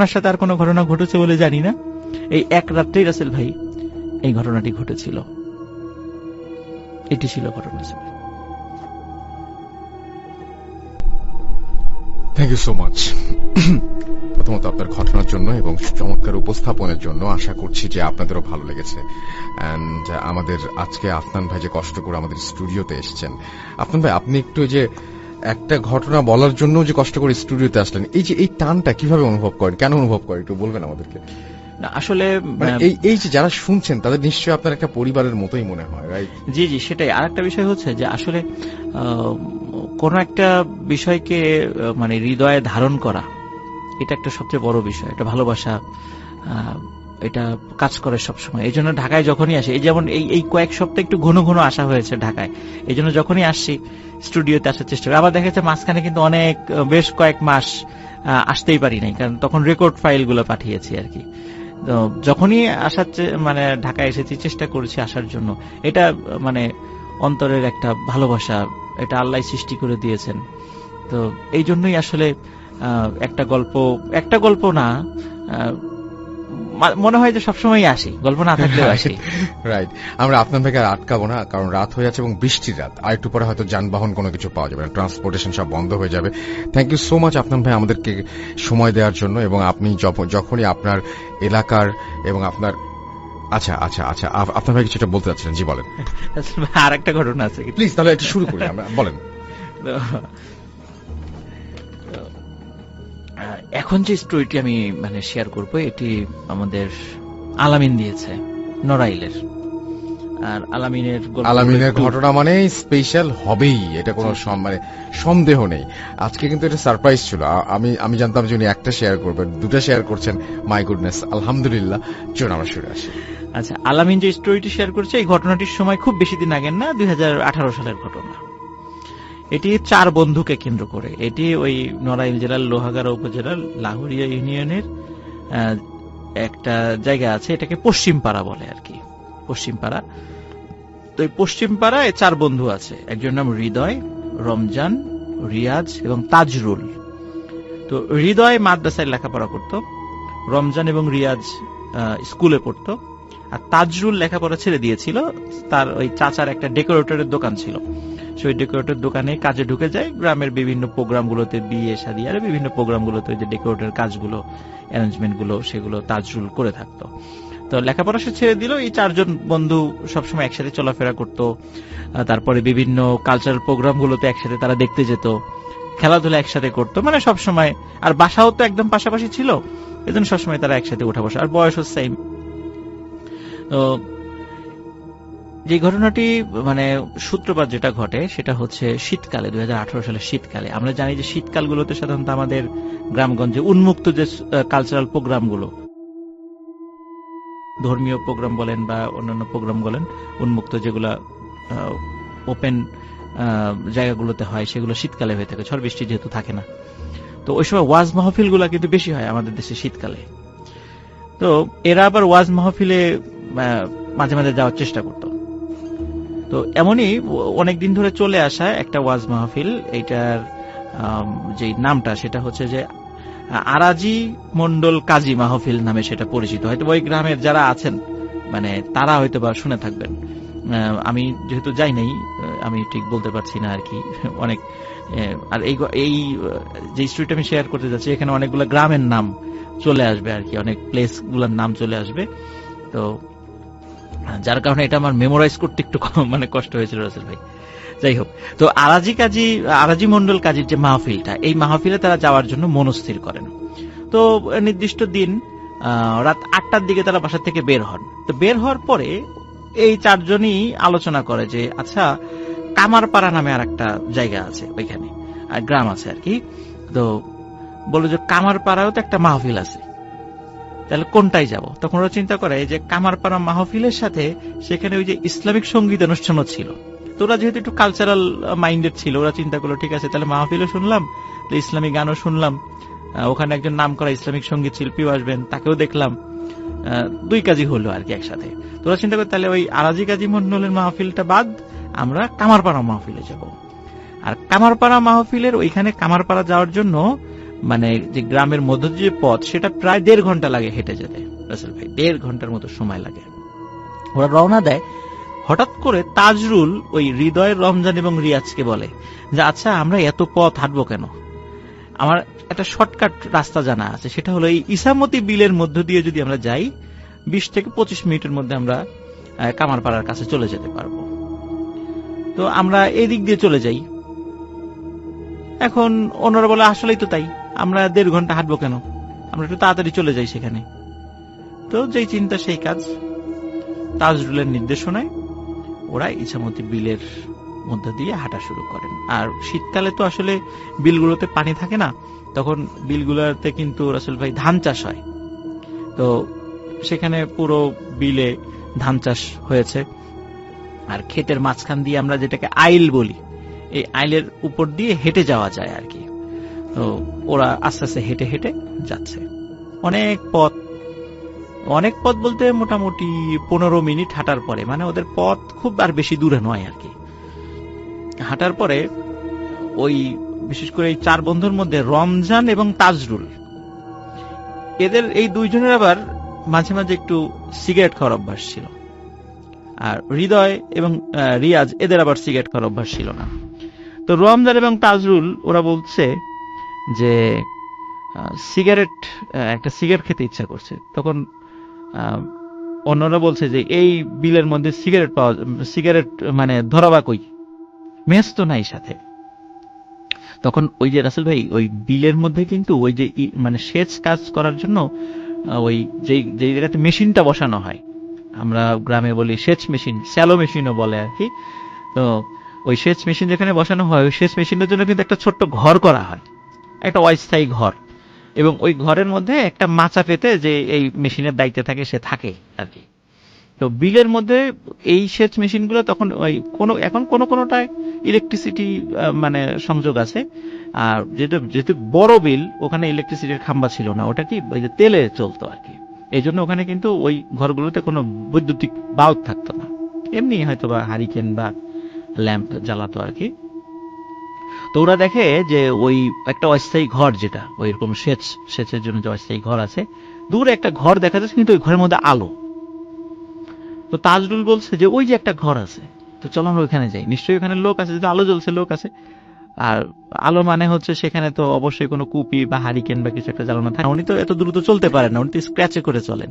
আপনার সাথে আর কোনো ঘটনা ঘটেছে বলে জানি না, এই এক রাত্রেই রাসেল ভাই এই ঘটনাটি ঘটেছিল। এটি ছিল ঘটনা। থ্যাংক ইউ সো মাচ প্রথমত আপনার ঘটনার জন্য এবং চমৎকার উপস্থাপনের জন্য। আশা করছি যে আপনাদেরও ভালো লেগেছে। এন্ড আমাদের আজকে আফনান ভাই যে কষ্ট করে আমাদের স্টুডিওতে এসেছেন, আফনান ভাই আপনি একটু যে একটা ঘটনা বলার জন্য যে কষ্ট করে স্টুডিওতে আসলেন, এই যে এই টানটা কিভাবে অনুভব করেন, কেন অনুভব করেন একটু বলবেন আমাদেরকে? আসলে এই যে যারা শুনছেন তাদের নিশ্চয়ই আপনার একটা পরিবারের মতোই মনে হয়, রাইট? জি জি, সেটাই। আর একটা বিষয় হচ্ছে যে আসলে কোন একটা বিষয়কে মানে হৃদয়ে ধারণ করা, এটা একটা সবচেয়ে বড় বিষয়। এটা ভালোবাসা, এটা কাজ করে সবসময়। এই জন্য ঢাকায় যখনই আসে, এই যেমন এই কয়েক সপ্তাহ একটু ঘন ঘন আসা হয়েছে ঢাকায়, এই জন্য যখনই আসছি স্টুডিওতে আসার চেষ্টা করি। আবার দেখা যাচ্ছে মাঝখানে কিন্তু অনেক বেশ কয়েক মাস আসতেই পারি নাই, কারণ তখন রেকর্ড ফাইল গুলো পাঠিয়েছি আর কি। তো যখনই আসার মানে ঢাকায় এসেছি চেষ্টা করেছি আসার জন্য। এটা মানে অন্তরের একটা ভালোবাসা, এটা আল্লাহ সৃষ্টি করে দিয়েছেন। তো এই জন্যই আসলে একটা গল্প না, মনে হয় যে সবসময় আসি, গল্প না থাকলেও আসি। রাইট। আমরা আপনার ভাইকে আর আটকাবো না, কারণ রাত হয়ে যাচ্ছে এবং বৃষ্টির রাত। আর একটু পরে হয়তো যানবাহন কোনো কিছু পাওয়া যাবে না, ট্রান্সপোর্টেশন সব বন্ধ হয়ে যাবে। থ্যাংক ইউ সো মাচ আপনার ভাই আমাদেরকে সময় দেওয়ার জন্য। এবং আপনি যখনই আপনার এলাকার এবং আপনার আচ্ছা আচ্ছা আচ্ছা আপনার ভাই কিছুটা বলতে চাচ্ছিলেন, জি বলেন। আর একটা ঘটনা আছে, প্লিজ তাহলে একটু শুরু করি আমরা, বলেন। এখন যে স্টোরিটি আমি মানে শেয়ার করব, এটি আমাদের আলামিন দিয়েছে, নড়াইলের। আর আলামিনের ঘটনা মানে স্পেশাল হবেই, এটা কোনো মানে সন্দেহ নেই। আজকে কিন্তু এটা সারপ্রাইজ ছিল। আমি জানতাম যে উনি একটা শেয়ার করবেন, দুটা শেয়ার করছেন। মাই গুডনেস, আলহামদুলিল্লাহ। চলুন আমরা শুরু আসি। আচ্ছা, আলামিন যে স্টোরিটি শেয়ার করছে, এই ঘটনাটির সময় খুব বেশি দিন আগের না, 2018 সালের ঘটনা। এটি 4 বন্ধুকে কেন্দ্র করে। এটি ওই নড়াইল জেলার লোহাগাড়া উপজেলার লাহুরিয়া ইউনিয়নের একটা জায়গা আছে, এটাকে পশ্চিমপাড়া বলে আর কি, পশ্চিমপাড়া। তো এই পশ্চিমপাড়ায় 4 বন্ধু আছে। একজন নাম হৃদয়, রমজান, রিয়াজ এবং তাজরুল। তো হৃদয় মাদ্রাসায় লেখাপড়া করত, রমজান এবং রিয়াজ স্কুলে পড়তো, আর তাজরুল লেখাপড়া ছেড়ে দিয়েছিল। তার ওই চাচার একটা ডেকোরেটরের দোকান ছিল, সেই ডেকোরেটর দোকানে কাজে ঢুকে যায়। গ্রামের বিভিন্ন প্রোগ্রামগুলোতে, বিয়ে শাদী আর বিভিন্ন প্রোগ্রামগুলোতে যে ডেকোরেটরের কাজগুলো, অ্যারেঞ্জমেন্টগুলো, সেগুলো তাজরুল করে থাকতো। তো লেখাপড়া সে ছেড়ে দিল। এই 4 জন বন্ধু সবসময় একসাথে চলাফেরা করতো। তারপরে বিভিন্ন কালচারাল প্রোগ্রামগুলোতে একসাথে তারা দেখতে যেত, খেলাধুলা একসাথে করতো, মানে সবসময়। আর বাসাও তো একদম পাশাপাশি ছিল, এজন্য সবসময় তারা একসাথে উঠা বসা, আর বয়সও সেম। তো যে ঘটনাটি মানে সূত্রপাত যেটা ঘটে সেটা হচ্ছে শীতকালে, 2018 সালের শীতকালে। আমরা জানি যে শীতকালগুলোতে সাধারণত আমাদের গ্রামগঞ্জে উন্মুক্ত যে কালচারাল প্রোগ্রামগুলো, ধর্মীয় প্রোগ্রাম বলেন বা অন্যান্য প্রোগ্রাম বলেন, উন্মুক্ত যেগুলা ওপেন জায়গাগুলোতে হয়, সেগুলো শীতকালে হয়ে থাকে, ঝড় বৃষ্টি যেহেতু থাকে না। তো ওই সময় ওয়াজ মাহফিল গুলা কিন্তু বেশি হয় আমাদের দেশে শীতকালে। তো এরা আবার ওয়াজ মাহফিলে মাঝে মাঝে যাওয়ার চেষ্টা করত। তো এমনই অনেকদিন ধরে চলে আসা একটা ওয়াজ মাহফিল, এইটার যে নামটা সেটা হচ্ছে যে আরাজি মন্ডল কাজী মাহফিল নামে সেটা পরিচিত। হয়তো ওই গ্রামের যারা আছেন মানে তারা হয়তো বা শুনে থাকবেন। আমি যেহেতু যাই নাই, আমি ঠিক বলতে পারছি না আর কি। অনেক আর এই যে স্টোরিটা আমি শেয়ার করতে যাচ্ছি, এখানে অনেকগুলো গ্রামের নাম চলে আসবে আর কি, অনেক প্লেস গুলার নাম চলে আসবে। তো যার কারণে এটা আমার মেমোরাইজ করতে একটু মানে কষ্ট হয়েছিল রাসেল ভাই। যাই হোক, তো আরাজি মন্ডল কাজীর যে মাহফিলটা, এই মাহফিলে তারা যাওয়ার জন্য মনস্থির করেন। তো নির্দিষ্ট দিন রাত 8টার দিকে তারা বাসা থেকে বের হন। তো বের হওয়ার পরে এই 4 জনই আলোচনা করে যে আচ্ছা, কামারপাড়া নামে আর একটা জায়গা আছে, ওইখানে আর গ্রাম আছে আর কি। তো বললো যে কামারপাড়াও তো একটা মাহফিল আছে, তাহলে কোনটাই যাব। তখন ওরা চিন্তা করে যে কামারপাড়া মাহফিলের সাথে সেখানে ওই যে ইসলামিক সঙ্গীত অনুষ্ঠানও ছিল। তো ওরা যেহেতু একটু কালচারাল মাইন্ডেড ছিল, ওরা চিন্তা করলো ঠিক আছে, তাহলে মাহফিলও শুনলাম, ইসলামিক গানও শুনলাম, ওখানে একজন নাম করা ইসলামিক সঙ্গীত শিল্পীও আসবেন, তাকেও দেখলাম, 2 কাজই হলো আর কি একসাথে। তো ওরা চিন্তা করে তাহলে ওই আরাজি কাজী মন্ডলের মাহফিলটা বাদ আমরা কামারপাড়া মাহফিলে যাব। আর কামারপাড়া মাহফিলের ওইখানে কামারপাড়া যাওয়ার জন্য মানে যে গ্রামের মধ্য দিয়ে যে পথ, সেটা প্রায় 1.5 ঘন্টা লাগে হেঁটে যেতে রাসেল ভাই, 1.5 ঘন্টার মতো সময় লাগে। ওরা রওনা দেয়, হঠাৎ করে তাজরুল ওই হৃদয়, রমজান এবং রিয়াজকে বলে যে আচ্ছা আমরা এত পথ হাঁটবো কেন, আমার একটা শর্টকাট রাস্তা জানা আছে, সেটা হলো এই ইসামতি বিলের মধ্য দিয়ে যদি আমরা যাই 20 থেকে 25 মিনিটের মধ্যে আমরা কামারপাড়ার কাছে চলে যেতে পারবো। তো আমরা এই দিক দিয়ে চলে যাই। এখন অন্যরা বলে আসলেই তো তাই, আমরা 1.5 ঘন্টা হাঁটবো কেন, আমরা একটু তাড়াতাড়ি চলে যাই সেখানে। তো যেই চিন্তা সেই কাজ, তাজরুলের নির্দেশনায় ওরা ইছামতি বিলের মধ্য দিয়ে হাঁটা শুরু করেন। আর শীতকালে তো আসলে বিলগুলোতে পানি থাকে না, তখন বিলগুলোতে কিন্তু রাসেল ভাই ধান চাষ হয়। তো সেখানে পুরো বিলে ধান চাষ হয়েছে। আর ক্ষেতের মাঝখান দিয়ে আমরা যেটাকে আইল বলি, এই আইলের উপর দিয়ে হেঁটে যাওয়া যায় আর কি। তো ওরা আস্তে আস্তে হেঁটে হেঁটে যাচ্ছে। অনেক পথ বলতে মোটামুটি 15 মিনিট হাঁটার পরে, মানে ওদের পথ খুব আর বেশি দূরে নয় আর কি। হাঁটার পরে ওই বিশেষ করে এই 4 বন্ধুর মধ্যে রমজান এবং তাজরুল, এদের এই দুইজনের আবার মাঝে মাঝে একটু সিগারেট খাওয়ার অভ্যাস ছিল। আর হৃদয় এবং রিয়াজ, এদের আবার সিগারেট খাওয়ার অভ্যাস ছিল না। তো রমজান এবং তাজরুল ওরা বলছে যে একটা সিগারেট খেতে ইচ্ছা করছে। তখন অন্যরা বলছে যে এই বিলের মধ্যে সিগারেট মানে ধরাবা কই, মেস তো নাই সাথে। তখন ওই যে রাসেল ভাই ওই বিলের মধ্যে কিন্তু ওই যে মানে সেচ কাজ করার জন্য ওই যে জায়গাতে মেশিনটা বসানো হয়, আমরা গ্রামে বলি সেচ মেশিন, স্যালো মেশিনও বলে আর কি। তো ওই সেচ মেশিন যেখানে বসানো হয়, ওই সেচ মেশিনের জন্য কিন্তু একটা ছোট্ট ঘর করা হয়, একটা অস্থায়ী ঘর, এবং ওই ঘরের মধ্যে একটা মাচা পেতে যে এই মেশিনের দায়িত্বে থাকে সে থাকে আর কি। তো বিলের মধ্যে এই সেচ মেশিনগুলো তখন ওই এখন কোনোটায় ইলেকট্রিসিটি মানে সংযোগ আছে। আর যেহেতু বড় বিল, ওখানে ইলেকট্রিসিটির খাম্বা ছিল না, ওটা কি ওই যে তেলে চলতো আর কি। এই জন্য ওখানে কিন্তু ওই ঘরগুলোতে কোনো বৈদ্যুতিক বাল্ব থাকতো না, এমনি হয়তো বা হারিকেন বা ল্যাম্প জ্বালাতো আর কি। তো ওরা দেখে যে ওই একটা অস্থায়ী ঘর, যেটা ওই রকম সেচের জন্য যে অস্থায়ী ঘর আছে, দূরে একটা ঘর দেখা যাচ্ছে, কিন্তু ওই ঘরের মধ্যে আলো। তো তাজরুল বলছে যে ওই যে একটা ঘর আছে, তো চলো আমরা ওইখানে যাই, নিশ্চয়ই ওখানে লোক আছে, যদি আলো জ্বলছে লোক আছে। আর আলো মানে হচ্ছে সেখানে তো অবশ্যই কোনো কুপি বা হারিকেন বা কিছু একটা জ্বালানো থাকে। উনি তো এত দ্রুত চলতে পারেন না, উনি তো স্ক্র্যাচে করে চলেন।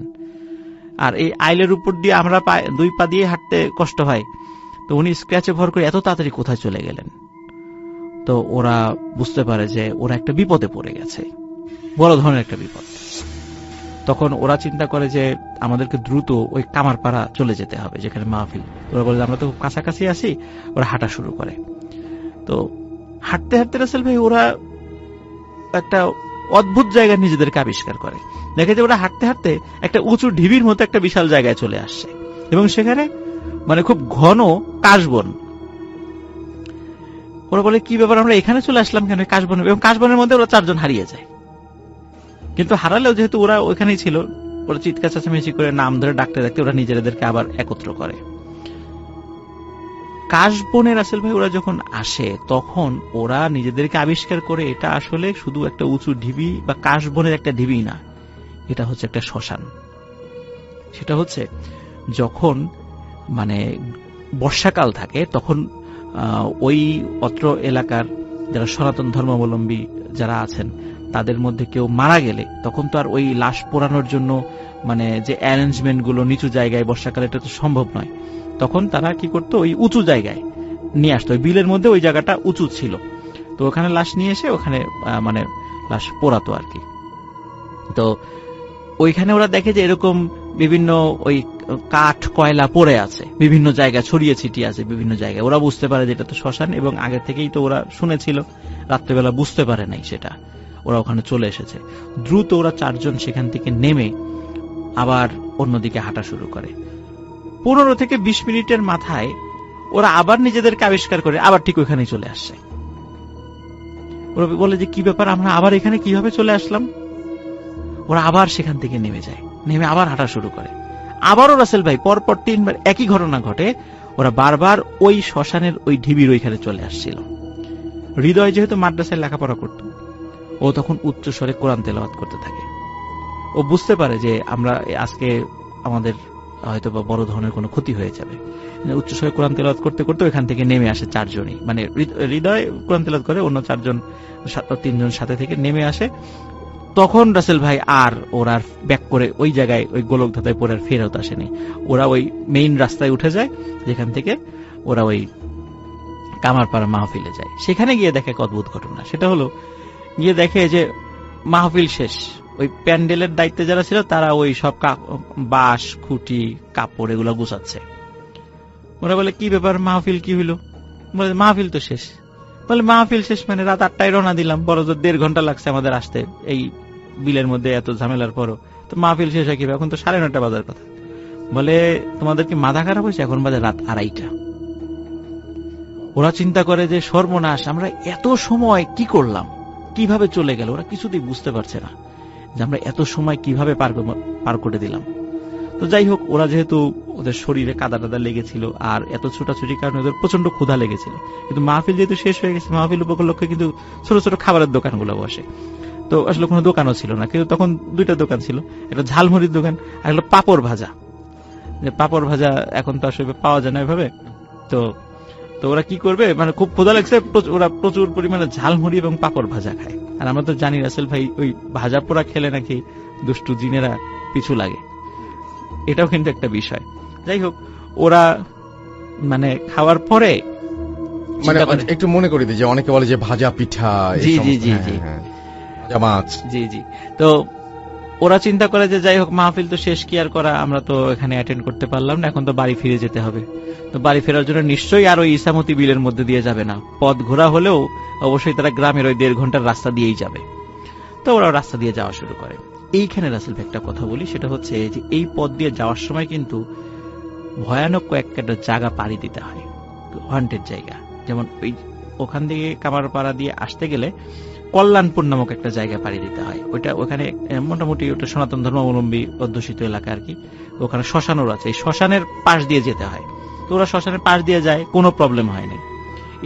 আর এই আইলের উপর দিয়ে আমরা 2 পা দিয়ে হাঁটতে কষ্ট হয়, তো উনি স্ক্র্যাচে ভর করে এত তাড়াতাড়ি কোথায় চলে গেলেন। তো ওরা বুঝতে পারে যে ওরা একটা বিপদে পড়ে গেছে, বড় ধরনের একটা বিপদ। তখন ওরা চিন্তা করে যে আমাদেরকে দ্রুত ওই কামারপাড়া চলে যেতে হবে যেখানে মাহফিল। ওরা বলে আমরা তো কাছাকাছি আছি। ওরা হাঁটা শুরু করে। তো হাঁটতে হাঁটতে রাসেল ভাই ওরা একটা অদ্ভুত জায়গায় নিজেদেরকে আবিষ্কার করে। দেখে যে ওরা হাঁটতে হাঁটতে একটা উঁচু ঢিবির মতো একটা বিশাল জায়গায় চলে আসছে, এবং সেখানে মানে খুব ঘন কাশবন। ওরা বলে কি ব্যাপার, আমরা এখানে চলে আসলাম কেন কাশবন? এবং কাশবনের মধ্যে ওরা 4 জন হারিয়ে যায়। কিন্তু হারালেও যেহেতু ওরা ওইখানেই ছিল, ওরা চিৎকার চেঁচামেচি করে নাম ধরে ডাকতে ডাকতে ওরা নিজেদেরকে আবার একত্র করে। কাশবনে রাসেল ভাই ওরা যখন আসে, তখন ওরা নিজেদেরকে আবিষ্কার করে এটা আসলে শুধু একটা উঁচু ঢিবি বা কাশবনের একটা ঢিবি না, এটা হচ্ছে একটা শ্মশান। সেটা হচ্ছে যখন মানে বর্ষাকাল থাকে, তখন ওই অত্র এলাকার যারা সনাতন ধর্মাবলম্বী যারা আছেন, তাদের মধ্যে কেউ মারা গেলে তখন তো আর ওই লাশ পোড়ানোর জন্য মানে যে অ্যারেঞ্জমেন্ট গুলো নিচু জায়গায় বর্ষাকালে এটা তো সম্ভব নয়। তখন তারা কি করতো, ওই উঁচু জায়গায় নিয়ে আসতো। ওই বিলের মধ্যে ওই জায়গাটা উঁচু ছিল, তো ওখানে লাশ নিয়ে এসে ওখানে মানে লাশ পোড়াতো আর কি। তো ওইখানে ওরা দেখে যে এরকম বিভিন্ন ওই কাঠ কয়লা পড়ে আছে, বিভিন্ন জায়গায় ছড়িয়ে ছিটিয়ে আছে বিভিন্ন জায়গায়। ওরা বুঝতে পারে যে এটা তো শ্মশান, এবং আগে থেকেই তো ওরা শুনেছিল, রাত্রেবেলা বুঝতে পারে নাই সেটা, ওরা ওখানে চলে এসেছে। দ্রুত ওরা 4 জন সেখান থেকে নেমে আবার অন্যদিকে হাঁটা শুরু করে। 15 থেকে 20 মিনিটের মাথায় ওরা আবার নিজেদেরকে আবিষ্কার করে আবার ঠিক ওইখানেই চলে আসছে। ওরা বলে যে কি ব্যাপার, আমরা আবার এখানে কিভাবে চলে আসলাম? ওরা আবার সেখান থেকে নেমে যায়, নেমে আবার হাঁটা শুরু করে। আবারও রাসেল ভাই পরপর 3 বার একই ঘটনা ঘটে। ওরা বারবার ওই শ্মশানের ওই ঢিবির ওইখানে চলে আসছিল। হৃদয় যেহেতু মাদ্রাসায় লেখাপড়া করত, ও তখন উচ্চ স্বরে কোরআন তেলাওয়াত করতে থাকে। ও বুঝতে পারে যে আমরা আজকে আমাদের হয়তো বা বড় ধরনের কোনো ক্ষতি হয়ে যাবে। উচ্চ স্বরে কোরআন তেলাওয়াত করতে করতে ওখান থেকে নেমে আসে চারজনই, মানে হৃদয় কোরআন তেলাওয়াত করে, অন্য তিনজন সাথে থেকে নেমে আসে। তখন রাসেল ভাই আর ওরা ব্যাক করে ওই জায়গায় ওই গোলক ধাঁধায় পরে আর ফেরত আসেনি। ওরা ওই মেইন রাস্তায় উঠে যায়, যেখান থেকে ওরা ওই কামারপাড়া মাহফিলে যায়। সেখানে গিয়ে দেখে এক অদ্ভুত ঘটনা। সেটা হলো, গিয়ে দেখে যে মাহফিল শেষ, ওই প্যান্ডেলের দায়িত্বে যারা ছিল তারা ওই সব বাঁশ, খুঁটি, কাপড় এগুলো গুছাচ্ছে। ওরা বলে, কি ব্যাপার, মাহফিল কি হইল? বলে, মাহফিল তো শেষ। বলে, মাহফিল শেষ মানে রাত 8টায় রওনা দিলাম, বড় জোর 1.5 ঘন্টা লাগছে আমাদের আসতে এই বিলের মধ্যে এত ঝামেলার পরও, তো মাহফিল শেষ হয় কিভাবে? এখন তো 9:30 বাজার কথা। বলে, তোমাদের কি মাথা খারাপ হয়েছে? এখন বাজে রাত 2:30। ওরা চিন্তা করে যে সর্বনাশ, আমরা এত সময় কি করলাম, কিভাবে চলে গেল? ওরা কিছুতেই বুঝতে পারছে না যে আমরা এত সময় কিভাবে পার করে দিলাম। তো যাই হোক, ওরা যেহেতু ওদের শরীরে কাদা টাদা লেগেছিল আর এত ছোটাছুটির কারণে ওদের প্রচন্ড ক্ষুধা লেগেছিল, কিন্তু মাহফিল যেহেতু শেষ হয়ে গেছে, মাহফিল উপলক্ষে কিন্তু ছোট ছোট খাবারের দোকানগুলো বসে। তো আসলে কোনো দোকানও ছিল না, কিন্তু তখন 2টা দোকান ছিল, একটা ঝালমুড়ির দোকান আর একটা পাপড় ভাজা। যে পাপড় ভাজা এখন তো আসলে পাওয়া যায় না এভাবে। তো তো ওরা কি করবে, মানে খুব ক্ষুধা লাগছে, ওরা প্রচুর পরিমাণে ঝালমুড়ি এবং পাপড় ভাজা খায়। আর আমরা তো জানি রাসেল ভাই ওই ভাজা পোড়া খেলে নাকি দুষ্টু জিনেরা পিছু লাগে, এটাও কিন্তু একটা বিষয়। যাই হোক, ওরা মানে খাওয়ার পরে মানে একটু মনে করি দিই যে অনেকে বলে যে ভাজা পিঠা, জি জি জি জি ভাজা মাছ, জি জি। তো ওরা চিন্তা করে যে যাই হোক, মাহফিল তো শেষ, কি আর করা, আমরা তো এখানে অ্যাটেন্ড করতে পারলাম না, এখন তো বাড়ি ফিরে যেতে হবে। তো বাড়ি ফেরার জন্য নিশ্চয়ই আর ওই ইসামতি বিলের মধ্যে দিয়ে যাবে না, পথ ঘোরা হলেও অবশ্যই তারা গ্রামের ওই 1.5 ঘন্টার রাস্তা দিয়েই যাবে। তো ওরা রাস্তা দিয়ে যাওয়া শুরু করে। এইখানে রাসেল ভাই একটা কথা বলি, সেটা হচ্ছে যে এই পথ দিয়ে যাওয়ার সময় কিন্তু ভয়ানক কয়েকটা জায়গা পাড়ি দিতে হয়, হন্টেড জায়গা। যেমন ওখান থেকে কামারপাড়া দিয়ে আসতে গেলে কল্যাণপুর নামক একটা জায়গা পাড়ি দিতে হয়। ওখানে মোটামুটি ওটা সনাতন ধর্মাবলম্বী অধ্যুষিত এলাকা আর কি। ওখানে শ্মশানও আছে, এই শ্মশানের পাশ দিয়ে যেতে হয়। তো ওরা শ্মশানের পাশ দিয়ে যায়, কোনো প্রবলেম হয়নি।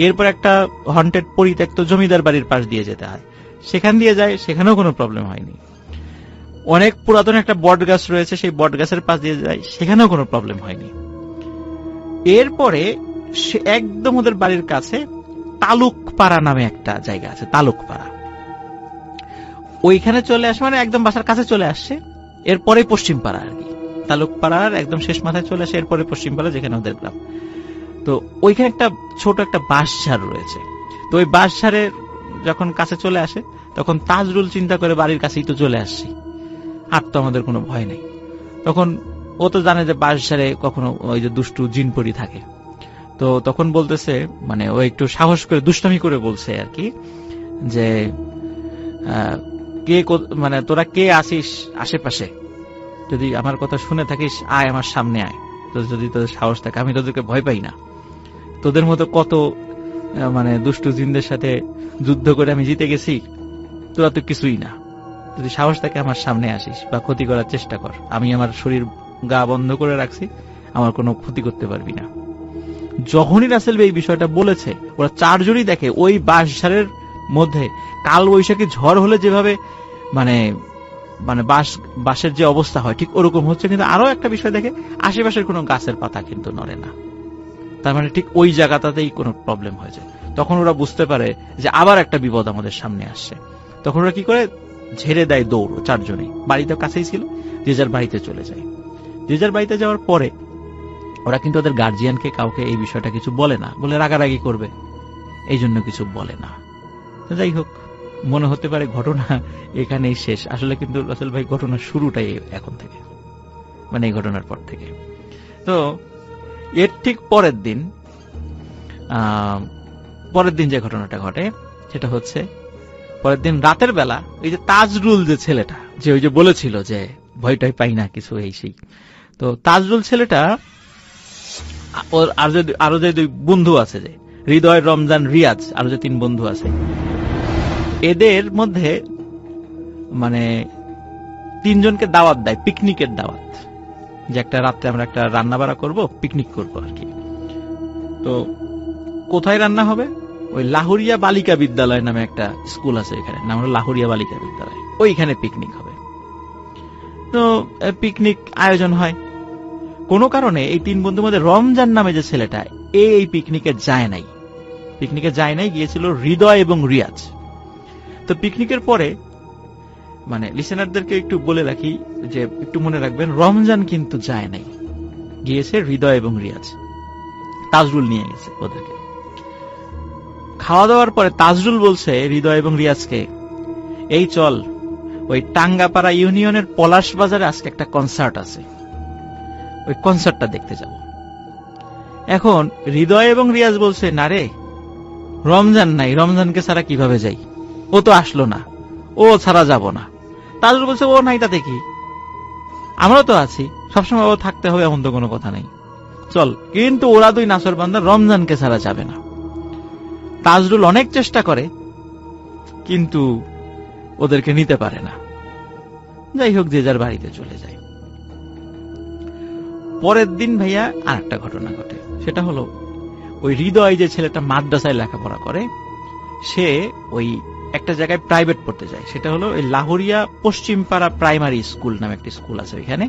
এরপর একটা হন্টেড পরিত্যক্ত জমিদার বাড়ির পাশ দিয়ে যেতে হয়, সেখান দিয়ে যায়, সেখানেও কোনো প্রবলেম হয়নি। অনেক পুরাতন একটা বট গাছ রয়েছে, সেই বট গাছের পাশ দিয়ে যায়, সেখানেও কোনো প্রবলেম হয়নি। এরপরে সে একদম ওদের বাড়ির কাছে তালুকপাড়া নামে একটা জায়গা আছে, তালুকপাড়া। ওইখানে চলে আসে, মানে একদম বাসার কাছে চলে আসছে। এরপরে পশ্চিমপাড়া আর কি, তালুকপাড়ার একদম শেষ মাথায় চলে আসে, এরপরে পশ্চিমপাড়া যেখানে ওদের গ্রাম। তো ওইখানে একটা ছোট একটা বাঁশঝাড় রয়েছে। তো ওই বাঁশঝাড়ের যখন কাছে চলে আসে, তখন তাজরুল চিন্তা করে বাড়ির কাছেই তো চলে আসছি, আর তো আমাদের কোনো ভয় নেই। তখন ও তো জানে যে বাঁশঝাড়ে কখনো ওই যে দুষ্টু জিনপরি থাকে। তো তখন বলতেছে, মানে ও একটু সাহস করে দুষ্টামি করে বলছে আর কি, যে মানে তোরা কে আসিস আশেপাশে, যদি আমার কথা শুনে থাকিস আয়, আমার সামনে আয়, তো যদি তোদের সাহস থাকে, আমি তোদেরকে ভয় পাই না, তোদের মতো কত মানে দুষ্টু জিনদের সাথে যুদ্ধ করে আমি জিতে গেছি, তোরা তো কিছুই না, যদি সাহস থাকে আমার সামনে আসিস বা ক্ষতি করার চেষ্টা কর, আমি আমার শরীর গা বন্ধ করে রাখছি, আমার কোনো ক্ষতি করতে পারবি না। যখনই রাসেল এই বিষয়টা বলেছে, ওরা চারজনই দেখে ওই বাঁশঝাড়ের মধ্যে কাল বৈশাখী ঝড় হলে যেভাবে মানে মানে বাঁশের যে অবস্থা হয় ঠিক ওরকম হচ্ছে। কিন্তু আরো একটা বিষয় দেখে, আশেপাশের কোনো গাছের পাতা কিন্তু নড়ে না, তার মানে ঠিক ওই জায়গাটাতেই কোনো প্রবলেম হয়ে যায়। তখন ওরা বুঝতে পারে যে আবার একটা বিপদ আমাদের সামনে আসছে। তখন ওরা কি করে, ঝেড়ে দেয় দৌড়, চারজনেই বাড়িতে কাছেই ছিল, যে যার বাড়িতে চলে যায়। যে যার বাড়িতে যাওয়ার পরে ওরা কিন্তু ওদের গার্জিয়ানকে কাউকে এই বিষয়টা কিছু বলে না, বলে রাগারাগি করবে, এই জন্য কিছু বলে না। যাই হোক, মনে হতে পারে ঘটনা এখানেই শেষ, আসলে কিন্তু রাসেল ভাই ঘটনার শুরুটাই এখন থেকে, মানে এই ঘটনার পর থেকে। তো এর ঠিক পরের দিন যে ঘটনাটা ঘটে, সেটা হচ্ছে পরের দিন রাতের বেলা ওই যে তাজরুল যে ছেলেটা, যে ওই যে বলেছিল যে ভয়টাই পাই না কিছু এই সেই, তো তাজরুল ছেলেটা ওর আরো যে 2 বন্ধু আছে, যে হৃদয়, রমজান, রিয়াজ, আরো যে 3 বন্ধু আছে, এদের মধ্যে মানে 3 জনকে দাওয়াত দেয়, পিকনিকের দাওয়াত, যে একটা রাত্রে আমরা একটা রান্না বাড়া করবো, পিকনিক করবো আর কি। তো কোথায় রান্না হবে, ওই লাহোরিয়া বালিকা বিদ্যালয় নামে একটা স্কুল আছে, এখানে নাম হলো লাহোরিয়া বালিকা বিদ্যালয়, ওইখানে পিকনিক হবে। তো পিকনিক আয়োজন হয়। কোনো কারণে এই তিন বন্ধুর মধ্যে রমজান নামে যে ছেলেটা, এই পিকনিকে যায় নাই। গিয়েছিল হৃদয় এবং রিয়াজ। তো পিকনিকের পরে মানে লিসেনারদেরকে একটু বলে রাখি যে একটু মনে রাখবেন, রমজান কিন্তু যায় নাই, গিয়েছে হৃদয় এবং রিয়াজ। তাজরুল নিয়ে গেছে ওদেরকে। খাওয়া দাওয়ার পরে তাজরুল বলছে হৃদয় এবং রিয়াজকে, এই চল ওই টাঙ্গাপাড়া ইউনিয়নের পলাশ বাজারে আজকে একটা কনসার্ট আছে, ওই কনসার্টটা দেখতে যাব। এখন হৃদয় এবং রিয়াজ বলছে, না রে, রমজান নাই, রমজানকে ছাড়া কিভাবে যাই, ও তো আসলো না, ও ছাড়া যাব না। তাজরুল বলছে, ও নাই তাতে কি, আমরাও তো আছি, সবসময় ও থাকতে হবে এমন তো কোনো কথা নেই, চল। কিন্তু ওরা দুই নাসর বান্দা রমজানকে ছাড়া যাবে না। তাজরুল অনেক চেষ্টা করে কিন্তু ওদেরকে নিতে পারে না। যাই হোক, যে যার বাড়িতে চলে যায়। পরের দিন ভাইয়া আর একটা ঘটনা ঘটে। সেটা হলো ওই হৃদয় যে ছেলেটা মাদ্রাসায় লেখাপড়া করে, সে ওই একটা জায়গায় প্রাইভেট পড়তে যায়। সেটা হলো ওই লাহোরিয়া পশ্চিমপাড়া প্রাইমারি স্কুল নামে একটা স্কুল আছে ওইখানে।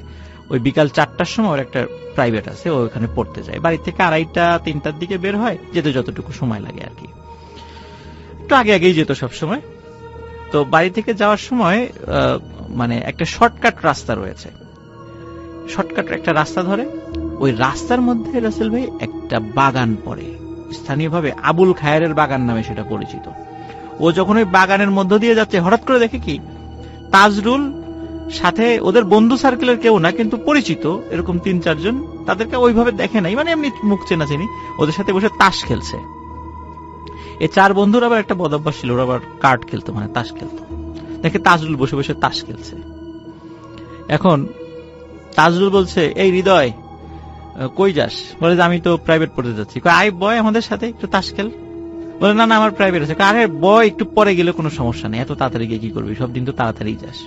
ওই বিকাল 4টার সময় ওর একটা প্রাইভেট আছে, ও ওখানে পড়তে যায়। বাড়ি থেকে 2:30-3টার দিকে বের হয়, যেতে যতটুকু সময় লাগে আর কি, একটু আগে আগেই যেত সব সময়। তো বাড়ি থেকে যাওয়ার সময় মানে একটা শর্টকাট রাস্তা রয়েছে, শর্টকাট একটা রাস্তা ধরে। ওই রাস্তার মধ্যে রাসেল ভাই একটা বাগান পড়ে, স্থানীয়ভাবে আবুল খায়েরের বাগান নামে সেটা পরিচিত। ও যখন ওই বাগানের মধ্য দিয়ে যাচ্ছে, হঠাৎ করে দেখে কি তাজরুল সাথে, ওদের বন্ধু সার্কেলের কেউ না কিন্তু পরিচিত এরকম 3-4 জন, তাদেরকে ওইভাবে দেখে নাই, মানে এমনি মুখ চেনা চিনি, ওদের সাথে বসে তাস খেলছে। এই 4 বন্ধুর আবার একটা বদভ্যাস ছিল, ওরা আবার কার্ড খেলতো, মানে তাস খেলতো। দেখে তাজরুল বসে বসে তাস খেলছে। এখন তাজরুল বলছে, এই হৃদয় কই যাস? বলে যে আমি তো প্রাইভেট পড়তে যাচ্ছি। আই বয় আমাদের সাথে একটু তাস খেল। বলে না না, আমার প্রাইভেট আছে। আরে বয়, একটু পরে গেলে কোনো সমস্যা নেই, এত তাড়াতাড়ি গিয়ে কি করবি, সব দিন তো তাড়াতাড়ি যাস।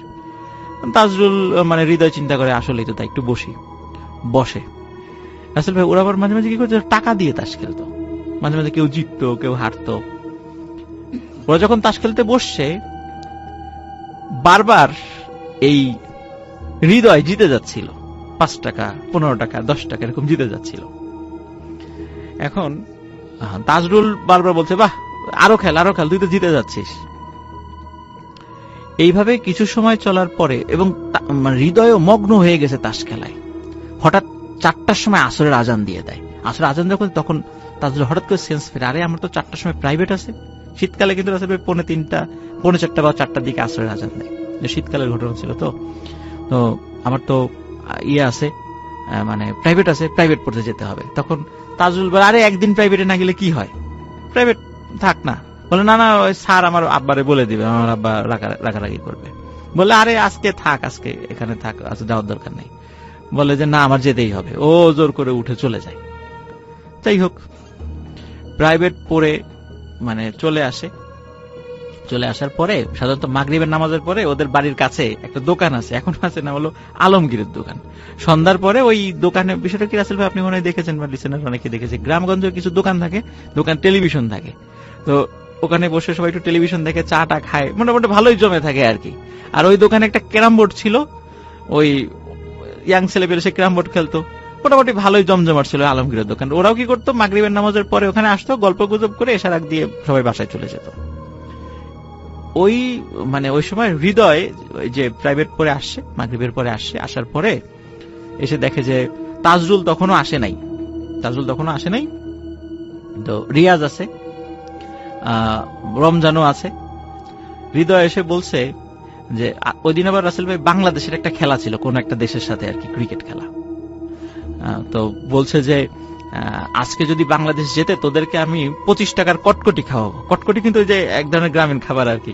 তাজরুল মানে হৃদয় চিন্তা করে, আসলেই তো তাই, একটু বসি। বসে। আসলে ভাই ওরা আবার মাঝে মাঝে কি করতো, টাকা দিয়ে তাস খেলতো। মাঝে মাঝে কেউ জিততো, কেউ হারতো। ওরা যখন তাস খেলতে বসছে, বারবার এই হৃদয় জিতে যাচ্ছিল, 5 টাকা, 15 টাকা, 10 টাকা এরকম জিতে যাচ্ছিল। এখন তাজরুল বারবার বলছে, বাহ, আরো খেল, তুই তো জিতে যাচ্ছিস। এইভাবে কিছু সময় চলার পরে, এবং হৃদয়ও মগ্ন হয়ে গেছে তাস খেলায়। হঠাৎ 4টার সময় আসরের আজান দিয়ে দেয়। আসরের আজান যখন, তখন তাজরুল হঠাৎ করে সেন্স ফেরে, আরে আমার তো 4টার সময় প্রাইভেট আছে। শীতকালে কিন্তু আসলে 3:45, 4:45 বা 4টার দিকে আসরের আজান দেয়, শীতকালের ঘটনা ছিল। তো তো আমার তো ইয়ে আছে, মানে প্রাইভেট আছে, প্রাইভেট পড়তে যেতে হবে। তখন তাজরুল বলে, আরে একদিন প্রাইভেটে না গেলে কি হয়, প্রাইভেট থাক না। বলে না না, ওই স্যার আমার আব্বারে বলে দিবে, আমার আব্বা রাগারাগি করবে। বলে আরে আজকে থাক, আজকে এখানে থাক, আজকে যাওয়ার দরকার নেই। বলে যে না, আমার যেতেই হবে। ও জোর করে উঠে চলে যায়। যাই হোক, প্রাইভেট পড়ে মানে চলে আসে। চলে আসার পরে সাধারণত মাগরিবের নামাজের পরে ওদের বাড়ির কাছে একটা দোকান আছে, এখন আছে, না হলো আলমগীরের দোকান। সন্ধ্যার পরে ওই দোকানে, বিষয়টা কি রাসেল ভাই আপনি মনে হয় দেখেছেন বা লিসেনার অনেকে দেখেছে, গ্রামগঞ্জে কিছু দোকান থাকে, দোকান টেলিভিশন থাকে। তো ওখানে বসে সবাই একটু টেলিভিশন দেখে, চাটা খায়, মোটামুটি ভালোই জমে থাকে আর কি। আর ওই দোকানে একটা ক্যারাম বোর্ড ছিল, ওই ইয়াং ছেলেপেলে সে ক্যারাম বোর্ড খেলতো, মোটামুটি ভালোই জমজমাট ছিল আলমগীরের দোকান। ওরাও কি করতো, মাগরিবের নামাজের পরে ওখানে আসতো, গল্প গুজব করে এসার আগ দিয়ে সবাই বাসায় চলে যেত। ওই মানে ওই সময় হৃদয় যে প্রাইভেট পরে আসছে, মাগরিবের পরে আসছে, আসার পরে এসে দেখে যে তাজরুল তখনও আসে নাই। তো রিয়াজ আছে, রমজানও আছে। হৃদয় এসে বলছে যে ওই দিন আবার রাসেল ভাই বাংলাদেশের একটা খেলা ছিল, কোন একটা দেশের সাথে আর কি, ক্রিকেট খেলা। তো বলছে যে আজকে যদি বাংলাদেশ জেতে, তোদেরকে আমি 25 টাকার কটকটি খাওয়াবো। কটকটি কিন্তু ওই যে এক ধরনের গ্রামীণ খাবার আর কি,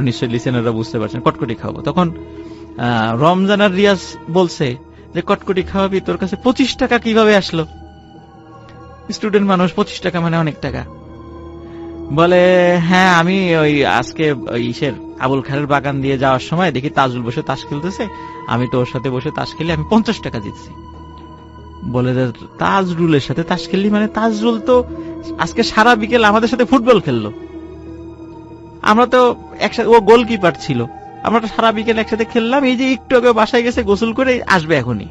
নিশ্চয়ই লিসেনাররা বুঝতে পারছেন, কটকটি খাওয়াবো। তখন রমজান আর রিয়াজ বলছে যে কটকটি খাওয়াবি, তোর কাছে 25 টাকা কিভাবে আসলো? স্টুডেন্ট মানুষ, 25 টাকা মানে অনেক টাকা। বলে হ্যাঁ, আমি ওই আজকে ইসের আবুল খায়ের বাগান দিয়ে যাওয়ার সময় দেখি তাজরুল বসে তাস খেলতেছে, আমি তো ওর সাথে বসে তাস খেলে আমি 50 টাকা জিতছি। বলে যে তাজরুলের সাথে তাস খেললি মানে? তাজরুল তো আজকে সারা বিকেল আমাদের সাথে ফুটবল খেললো, আমরা তো একসাথে, ও গোলকিপার ছিল, আমরা তো সারা বিকেল একসাথে খেললাম, এই যে একটু আগে বাসায় গেছে গোসল করে আসবে এখনই।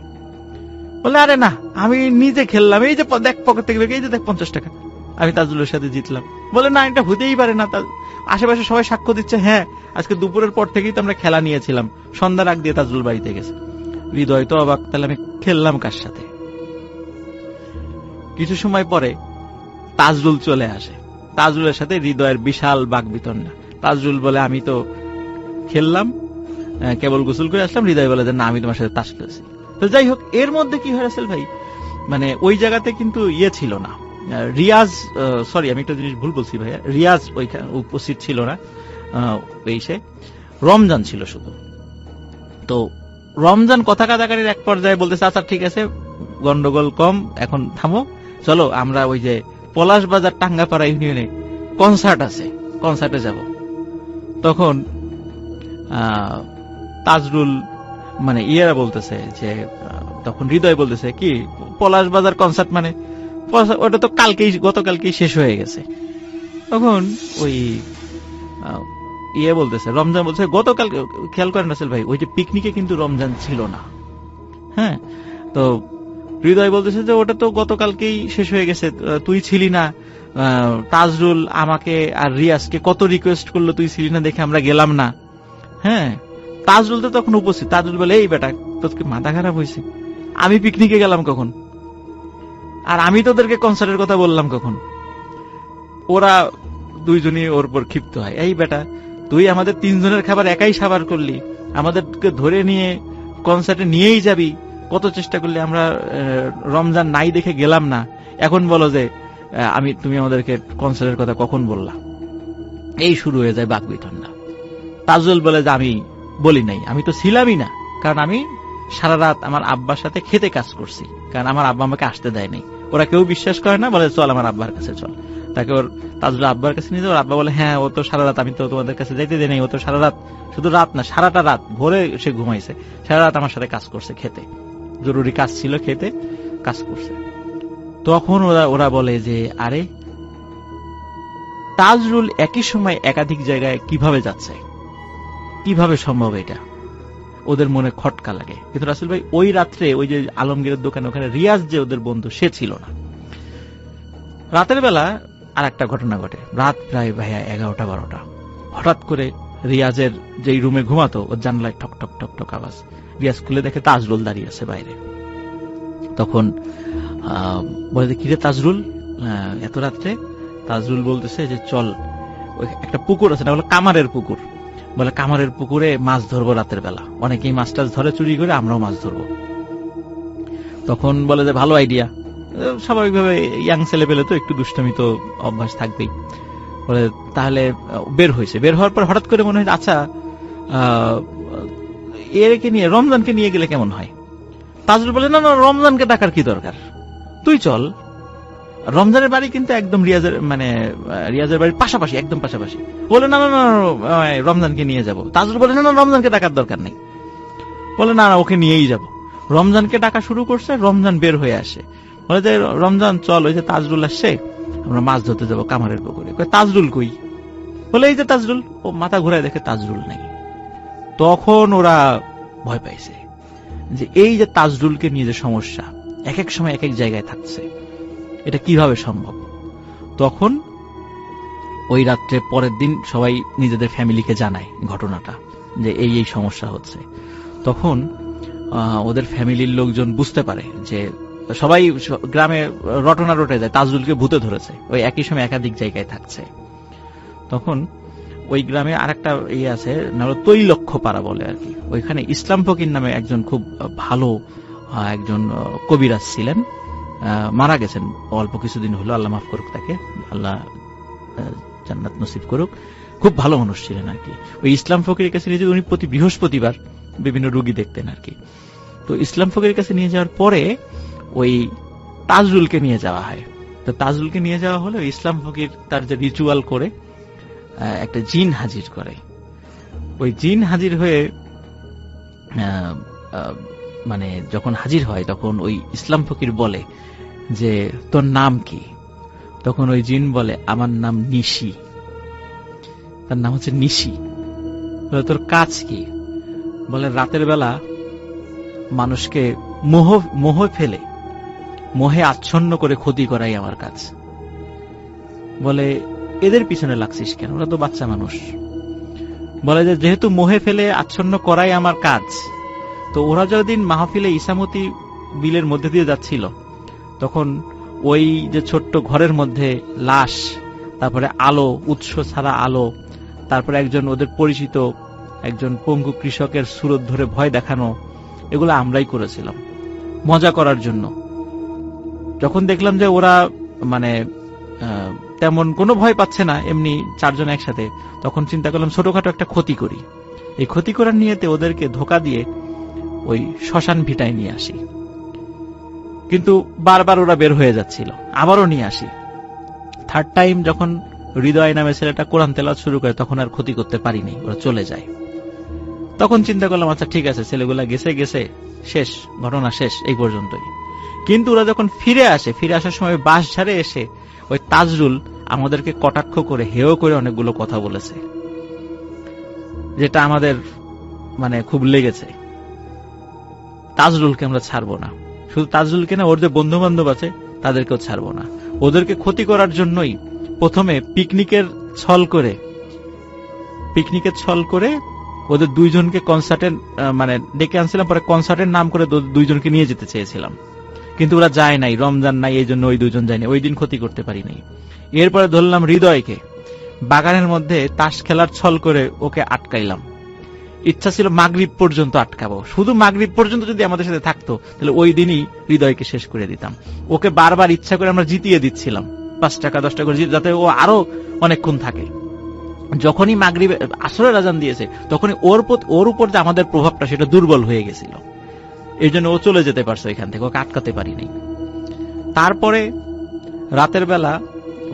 বলে আরে না, আমি নিজে খেললাম, এই যে দেখ পকেট থেকে এই যে দেখ 50 টাকা, আমি তাজরুলের সাথে জিতলাম। বলে না, এটা হতেই পারে না, আশেপাশে সবাই সাক্ষ্য দিচ্ছে, হ্যাঁ আজকে দুপুরের পর থেকেই তো আমরা খেলা নিয়েছিলাম, সন্ধ্যার আগ দিয়ে তাজরুল বাড়িতে গেছে। হৃদয় তো অবাক, তাহলে আমি খেললাম কার সাথে? কিছু সময় পরে তাজরুল চলে আসে, তাজরুলের সাথে হৃদয়ের বিশাল বাকবিতণ্ডা। তাজরুল বলে আমি তো খেললাম, কেবল গোসল করে আসলাম। হৃদয় বলে যে না, আমি তোমার সাথে তাস খেলছি। তো যাই হোক, এর মধ্যে কি হয় রাসেল ভাই, মানে ওই জায়গাতে কিন্তু ইয়ে ছিল না, রিয়াজ, সরি আমি একটা জিনিস ভুল বলছি ভাইয়া, রিয়াজ ওইখানে উপস্থিত ছিল না, সে রমজান ছিল শুধু। তো রমজান কথা কাটাকাটির এক পর্যায়ে বলতেছে আচ্ছা ঠিক আছে, গন্ডগোল কম, এখন থামো, চলো আমরা ওই যে পলাশবাজার টাঙ্গাপাড়া ইউনিয়নে কনসার্ট আছে, কনসার্টে যাব। তখন তাজরুল মানে ইয়েরা বলতেছে যে, তখন হৃদয় বলতেছে কি পলাশবাজার কনসার্ট মানে? ওটা তো কালকেই, গতকালকেই শেষ হয়ে গেছে। তখন ওই ইয়ে বলতেছে, রমজান বলছে গতকাল, খেয়াল করেন রাসেল ভাই, ওই যে পিকনিকে কিন্তু রমজান ছিল না। হ্যাঁ, তো হৃদয় বলতেছে যে ওটা তো গতকালকেই শেষ হয়ে গেছে, তুই ছিলি না। তাজরুল আমাকে আর রিয়াজকে কত রিকোয়েস্ট করলো, তুই ছিলি না দেখে আমরা গেলাম না। হ্যাঁ, তাজরুল তো তখন উপস্থিত। তাজরুল বলে এই বেটা, তোর কি মাথা খারাপ হয়েছে? আমি পিকনিকে গেলাম কখন? আর আমি তোদেরকে কনসার্টের কথা বললাম কখন? ওরা দুইজনই ওর উপর ক্ষিপ্ত হয়, এই বেটা তুই আমাদের 3 জনের খাবার একাই সাবার করলি, আমাদেরকে ধরে নিয়ে কনসার্টে নিয়েই যাবি, কত চেষ্টা করলি, আমরা রমজান নাই দেখে গেলাম না, এখন বলো যে তুমি আমাদেরকে কনসার্টের কথা কখন বললা? এই শুরু হয়ে যায় বাকবিতণ্ডা। তাজরুল বলে যে আমি বলি নাই, আমি তো ছিলামই না, কারণ আমি সারা রাত আমার আব্বার সাথে খেতে কাজ করছি, কারণ আমার আব্বা আমাকে আসতে দেয় নাই। ওরা কেউ বিশ্বাস করে না, বলে চল আমার আব্বার কাছে চল। তাকে ওর তাজরুল আব্বার কাছে নিয়ে যায়। ওর আব্বা বলে হ্যাঁ, ও তো সারা রাত, আমি তো তোমাদের কাছে যাইতে দেয় নাই, ও তো সারা রাত, শুধু রাত না সারাটা রাত, ভোরে সে ঘুমাইছে, সারা রাত আমার সাথে কাজ করছে, খেতে জরুরি কাজ ছিল, খেতে কাজ করছে। তখন ওরা বলে যে আরে তাজরুল একই সময় একাধিক জায়গায় কিভাবে যাচ্ছে, কিভাবে সম্ভব এটা? ওদের মনে খটকা লাগে। কিন্তু রাসেল ভাই ওই রাত্রে ওই যে আলমগীরের দোকানে ওখানে রিয়াজ যে ওদের বন্ধু, সে ছিল না। রাতের বেলা আর একটা ঘটনা ঘটে, রাত প্রায় ভাইয়া 11টা-12টা। হঠাৎ করে রিয়াজের যেই রুমে ঘুমাতো, ওর জানলায় ঠক ঠক ঠক ঠক আওয়াজ। রিয়াজ খুলে দেখে তাজরুল দাঁড়িয়ে আছে বাইরে। তখন বলে কিরে তাজরুল, এত রাত্রে? তাজরুল বলতেছে যে চল, একটা পুকুর আছে না, বলে কামারের পুকুর, বলে কামারের পুকুরে মাছ ধরবো রাতের বেলা, অনেকেই মাছ টাছ ধরে চুরি করে, আমরাও মাছ ধরবো। তখন বলে যে ভালো আইডিয়া, স্বাভাবিকভাবে ইয়াং ছেলে পেলে তো একটু দুষ্টামি তো অভ্যাস থাকবেই। বলে তাহলে বের হয়েছে। বের হওয়ার পর হঠাৎ করে মনে হয় আচ্ছা এরকে নিয়ে, রমজানকে নিয়ে গেলে কেমন হয়? তাজরুল বলে না না, রমজানকে ডাকার কি দরকার, তুই চল। রমজানের বাড়ি কিন্তু একদম রিয়াজের বাড়ির পাশাপাশি, একদম পাশাপাশি। বলে না না না, রমজানকে নিয়ে যাব। তাজরুল বলে না না, রমজানকে ডাকার দরকার নেই। বলে না না, ওকে নিয়েই যাব। রমজানকে ডাকা শুরু করছে, রমজান বের হয়ে আসে, বলে যে রমজান চল, ওই যে তাজরুল আসছে, আমরা মাছ ধরতে যাবো কামারের পুকুরে। তাজরুল কই? বলে এই যে তাজরুল। ও মাথা ঘুরায় দেখে তাজরুল নাই। তখন ওরা ভয় পাইছে যে এই যে তাজরুলকে নিয়ে যে সমস্যা, এক এক সময় এক এক জায়গায় থাকছে, এটা কিভাবে সম্ভব? তখন ওই রাত্রে পরের দিন সবাই নিজেদের ফ্যামিলিকে জানায় ঘটনাটা, যে এই এই সমস্যা হচ্ছে। তখন ওদের ফ্যামিলির লোকজন বুঝতে পারে যে সবাই গ্রামে রটনা রটে যায়, তাজরুলকে ভূতে ধরেছে, ওই একই সময় একাধিক জায়গায় থাকছে। তখন ওই গ্রামে আরেকটা ইয়ে আছে, তৈলক্ষ্য পাড়া বলে আর কি, ওইখানে ইসলাম ফকির নামে একজন খুব ভালো একজন কবিরাজ ছিলেন, মারা গেছেন অল্প কিছুদিন হলো, আল্লাহ মাফ করুক তাকে, আল্লাহ জান্নাত নসিব করুক। খুব ভালো মানুষ ছিলেন আর কি। ওই ইসলাম ফকিরের কাছে নিয়ে, উনি প্রতি বৃহস্পতিবার বিভিন্ন রোগী দেখতেন আর কি। তো ইসলাম ফকিরের কাছে নিয়ে যাওয়ার পরে ওই তাজরুলকে নিয়ে যাওয়া হয়। তো তাজরুলকে নিয়ে যাওয়া হলে ইসলাম ফকির তার যে রিচুয়াল করে একটা জিন হাজির করে। ওই জিন হাজির হয়ে মানে যখন হাজির হয় তখন ওই ইসলাম ফকির বলে যে তোর নাম কি? তখন ওই জিন বলে আমার নাম নিশি। তার নাম হচ্ছে নিশি। বলে তোর কাজ কি? বলে রাতের বেলা মানুষকে মোহে আচ্ছন্ন করে ক্ষতি করাই আমার কাজ। বলে এদের পিছনে লাগছিস কেন? ওরা তো বাচ্চা মানুষ। বলে যে যেহেতু মোহে ফেলে আচ্ছন্ন করাই আমার কাজ, তো ওরা যতদিন মাহফিলে ইসামতি বিলের মধ্যে দিয়ে যাচ্ছিল তখন ওই যে ছোট্ট ঘরের মধ্যে লাশ, তারপরে আলো, উৎস ছাড়া আলো, তারপরে একজন ওদের পরিচিত একজন পঙ্গু কৃষকের সুরত ধরে ভয় দেখানো, এগুলো আমরাই করেছিলাম মজা করার জন্য। যখন দেখলাম যে ওরা মানে তেমন কোনো ভয় পাচ্ছে না, এমনি চারজন একসাথে, তখন চিন্তা করলাম ছোটখাটো একটা ক্ষতি করি। এই ক্ষতি করার নিয়েতে ওদেরকে ধোকা দিয়ে ওই শ্মশান ভিটায় নিয়ে আসি, কিন্তু বারবার ওরা বের হয়ে যাচ্ছিল, আবারও নিয়ে আসি। থার্ড টাইম যখন হৃদয় নামে ছেলেটা কোরআন তেলাওয়াত শুরু করে তখন আর ক্ষতি করতে পারিনি, ওরা চলে যায়। তখন চিন্তা করলাম আচ্ছা ঠিক আছে, ছেলেগুলা গেছে গেছে, শেষ, ঘটনা শেষ, এই পর্যন্তই। কিন্তু ওরা যখন ফিরে আসার সময় বাস ঝাড়ে এসে ওই তাজরুল আমাদেরকে কটাক্ষ করে হেয় করে অনেকগুলো কথা বলেছে, যেটা আমাদের মানে খুব লেগেছে। তাজরুলকে আমরা ছাড়বো না, শুধু তাজরুলকে না, ওর যে বন্ধু বান্ধব আছে তাদেরকেও ছাড়বো না। ওদেরকে ক্ষতি করার জন্যই প্রথমে পিকনিকের ছল করে ওদের দুইজনকে কনসার্টের মানে ডেকে আনছিলাম, পরে কনসার্টের নাম করে দুইজনকে নিয়ে যেতে চেয়েছিলাম, কিন্তু ওরা যায় নাই, রমজান নাই, এই জন্য ওই দুইজন যায়নি, ওই দিন ক্ষতি করতে পারি নাই। এরপরে ধরলাম হৃদয়কে, বাগানের মধ্যে তাস খেলার ছল করে ওকে আটকাইলাম। ইচ্ছা ছিল মাগরিব পর্যন্ত আটকাবো, শুধু মাগরিব পর্যন্ত যদি আমাদের সাথে থাকতো তাহলে ওই দিনই হৃদয়কে শেষ করে দিতাম। ওকে বারবার ইচ্ছা করে আমরা জিতিয়ে দিচ্ছিলাম, 5 টাকা 10 টাকা করে, যাতে ও আরো অনেকক্ষণ থাকে। যখনই মাগরিব আসরের আজান দিয়েছে তখনই ওর উপর যে আমাদের প্রভাবটা সেটা দুর্বল হয়ে গেছিল, এই জন্য ও চলে যেতে পারছে এখান থেকে, ওকে আটকাতে পারিনি। তারপরে রাতের বেলা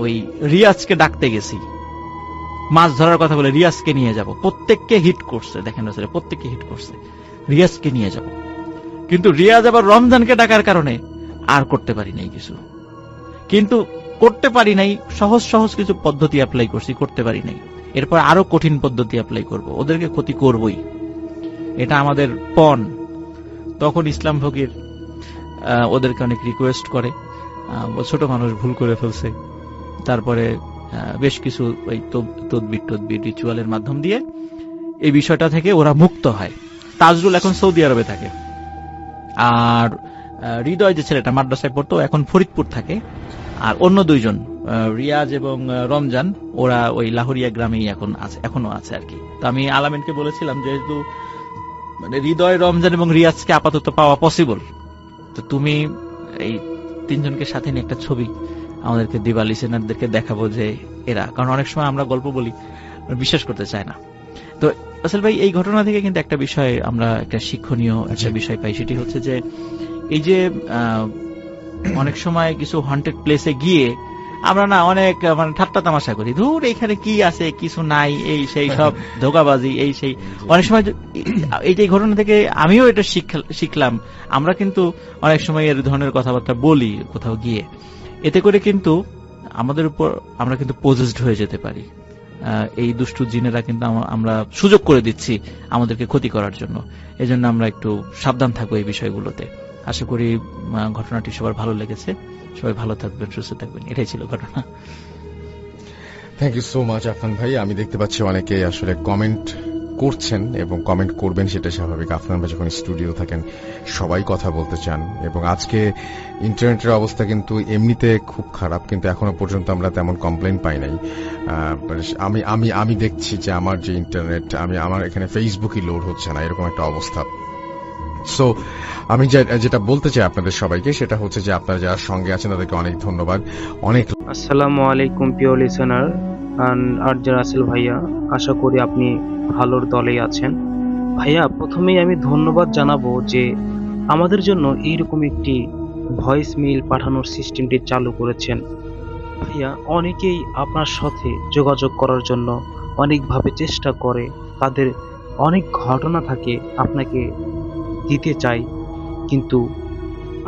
ওই রিয়াজকে ডাকতে গেছি, মাছ ধরার কথা বলে রিয়াজকে নিয়ে যাব, প্রত্যেককে হিট করছে, দেখেন প্রত্যেককে হিট করছে, রিয়াজকে নিয়ে যাব। কিন্তু রিয়াজ আবার রমজানকে ডাকার কারণে আর করতে পারি নাই কিছু, কিন্তু করতে পারি নাই, সহজ সহজ কিছু পদ্ধতি অ্যাপ্লাই করছি, করতে পারি নাই। এরপর আরো কঠিন পদ্ধতি অ্যাপ্লাই করব, ওদেরকে ক্ষতি করবই, এটা আমাদের পণ। তখন ইসলাম ফকির ওদেরকে অনেক রিকোয়েস্ট করে, ছোট মানুষ ভুল করে ফেলছে, তারপরে বেশ কিছু ওই তদবির রিচুয়ালের মাধ্যম দিয়ে এই বিষয়টা থেকে ওরা মুক্ত হয়। তাজরুল এখন সৌদি আরবে থাকে, আর হৃদয় যে ছেলেটা মাদ্রাসায় পড়তো এখন ফরিদপুর থাকে, আর অন্য দুইজন রিয়াজ এবং রমজান ওরা ওই লাহোরিয়া গ্রামেই এখনো আছে আর কি। তো আমি আলামিনকে বলেছিলাম যেহেতু মানে হৃদয়, রমজান এবং রিয়াজকে আপাতত পাওয়া পসিবল, তো তুমি এই 3 জনকে সাথে নিয়ে একটা ছবি আমাদেরকে দিবা, লিসেনারদেরকে দেখাবো যে এরা, কারণ অনেক সময় আমরা গল্প বলি বিশ্বাস করতে চায় না। তো আসল ভাই এই ঘটনা থেকে কিন্তু একটা বিষয় আমরা একটা শিক্ষণীয় একটা বিষয় পাই, সেটি হচ্ছে যে এই যে অনেক সময় কিছু হন্টেড প্লেসে গিয়ে আমরা না অনেক মানে ঠাট্টা তামাশা করি, ধুর এখানে কি আছে, কিছু নাই, এই সেই সব ধোকাবাজি, এই সেই। অনেক সময় এই যে ঘটনা থেকে আমিও এটা শিখলাম, আমরা কিন্তু অনেক সময় এর ধরনের কথাবার্তা বলি কোথাও গিয়ে, এতে করে কিন্তু আমাদের উপর আমরা কিন্তু পজেসড হয়ে যেতে পারি। এই দুষ্টু জিনেরা কিন্তু আমরা সুযোগ করে দিচ্ছি আমাদেরকে ক্ষতি করার জন্য। এজন্য আমরা একটু সাবধান থাকবো এই বিষয়গুলোতে। আশা করি ঘটনাটি সবার ভালো লেগেছে, সবাই ভালো থাকবেন, সুস্থ থাকবেন, এটাই ছিল ঘটনা। Thank you so much Afnan ভাই। আমি দেখতে পাচ্ছি অনেকেই আসলে কমেন্ট করছেন এবং কমেন্ট করবেন, সেটা স্বাভাবিক। আফনান ভাই যখন স্টুডিও থাকেন সবাই কথা বলতে চান, এবং আজকে ইন্টারনেটের অবস্থা কিন্তু এমনিতে খুব খারাপ, কিন্তু এখনো পর্যন্ত আমরা তেমন কমপ্লেন পাই নাই। আমি দেখছি যে আমার যে ইন্টারনেট, আমার এখানে ফেসবুকই লোড হচ্ছে না, এরকম একটা অবস্থা। সো আমি যেটা বলতে চাই আপনাদের সবাইকে সেটা হচ্ছে যে আপনারা যারা সঙ্গে আছেন তাদেরকে অনেক ধন্যবাদ। অনেক আসসালামু আলাইকুম প্রিয় লিসেনার আর রাসেল ভাইয়া, আশা করি আপনি ভালোর দলেই আছেন। ভাইয়া, প্রথমেই আমি ধন্যবাদ জানাবো যে আমাদের জন্য এইরকম একটি ভয়েস মেইল পাঠানোর সিস্টেমটি চালু করেছেন। ভাইয়া, অনেকেই আপনার সাথে যোগাযোগ করার জন্য অনেকভাবে চেষ্টা করে, তাদের অনেক ঘটনা থাকে আপনাকে দিতে চাই, কিন্তু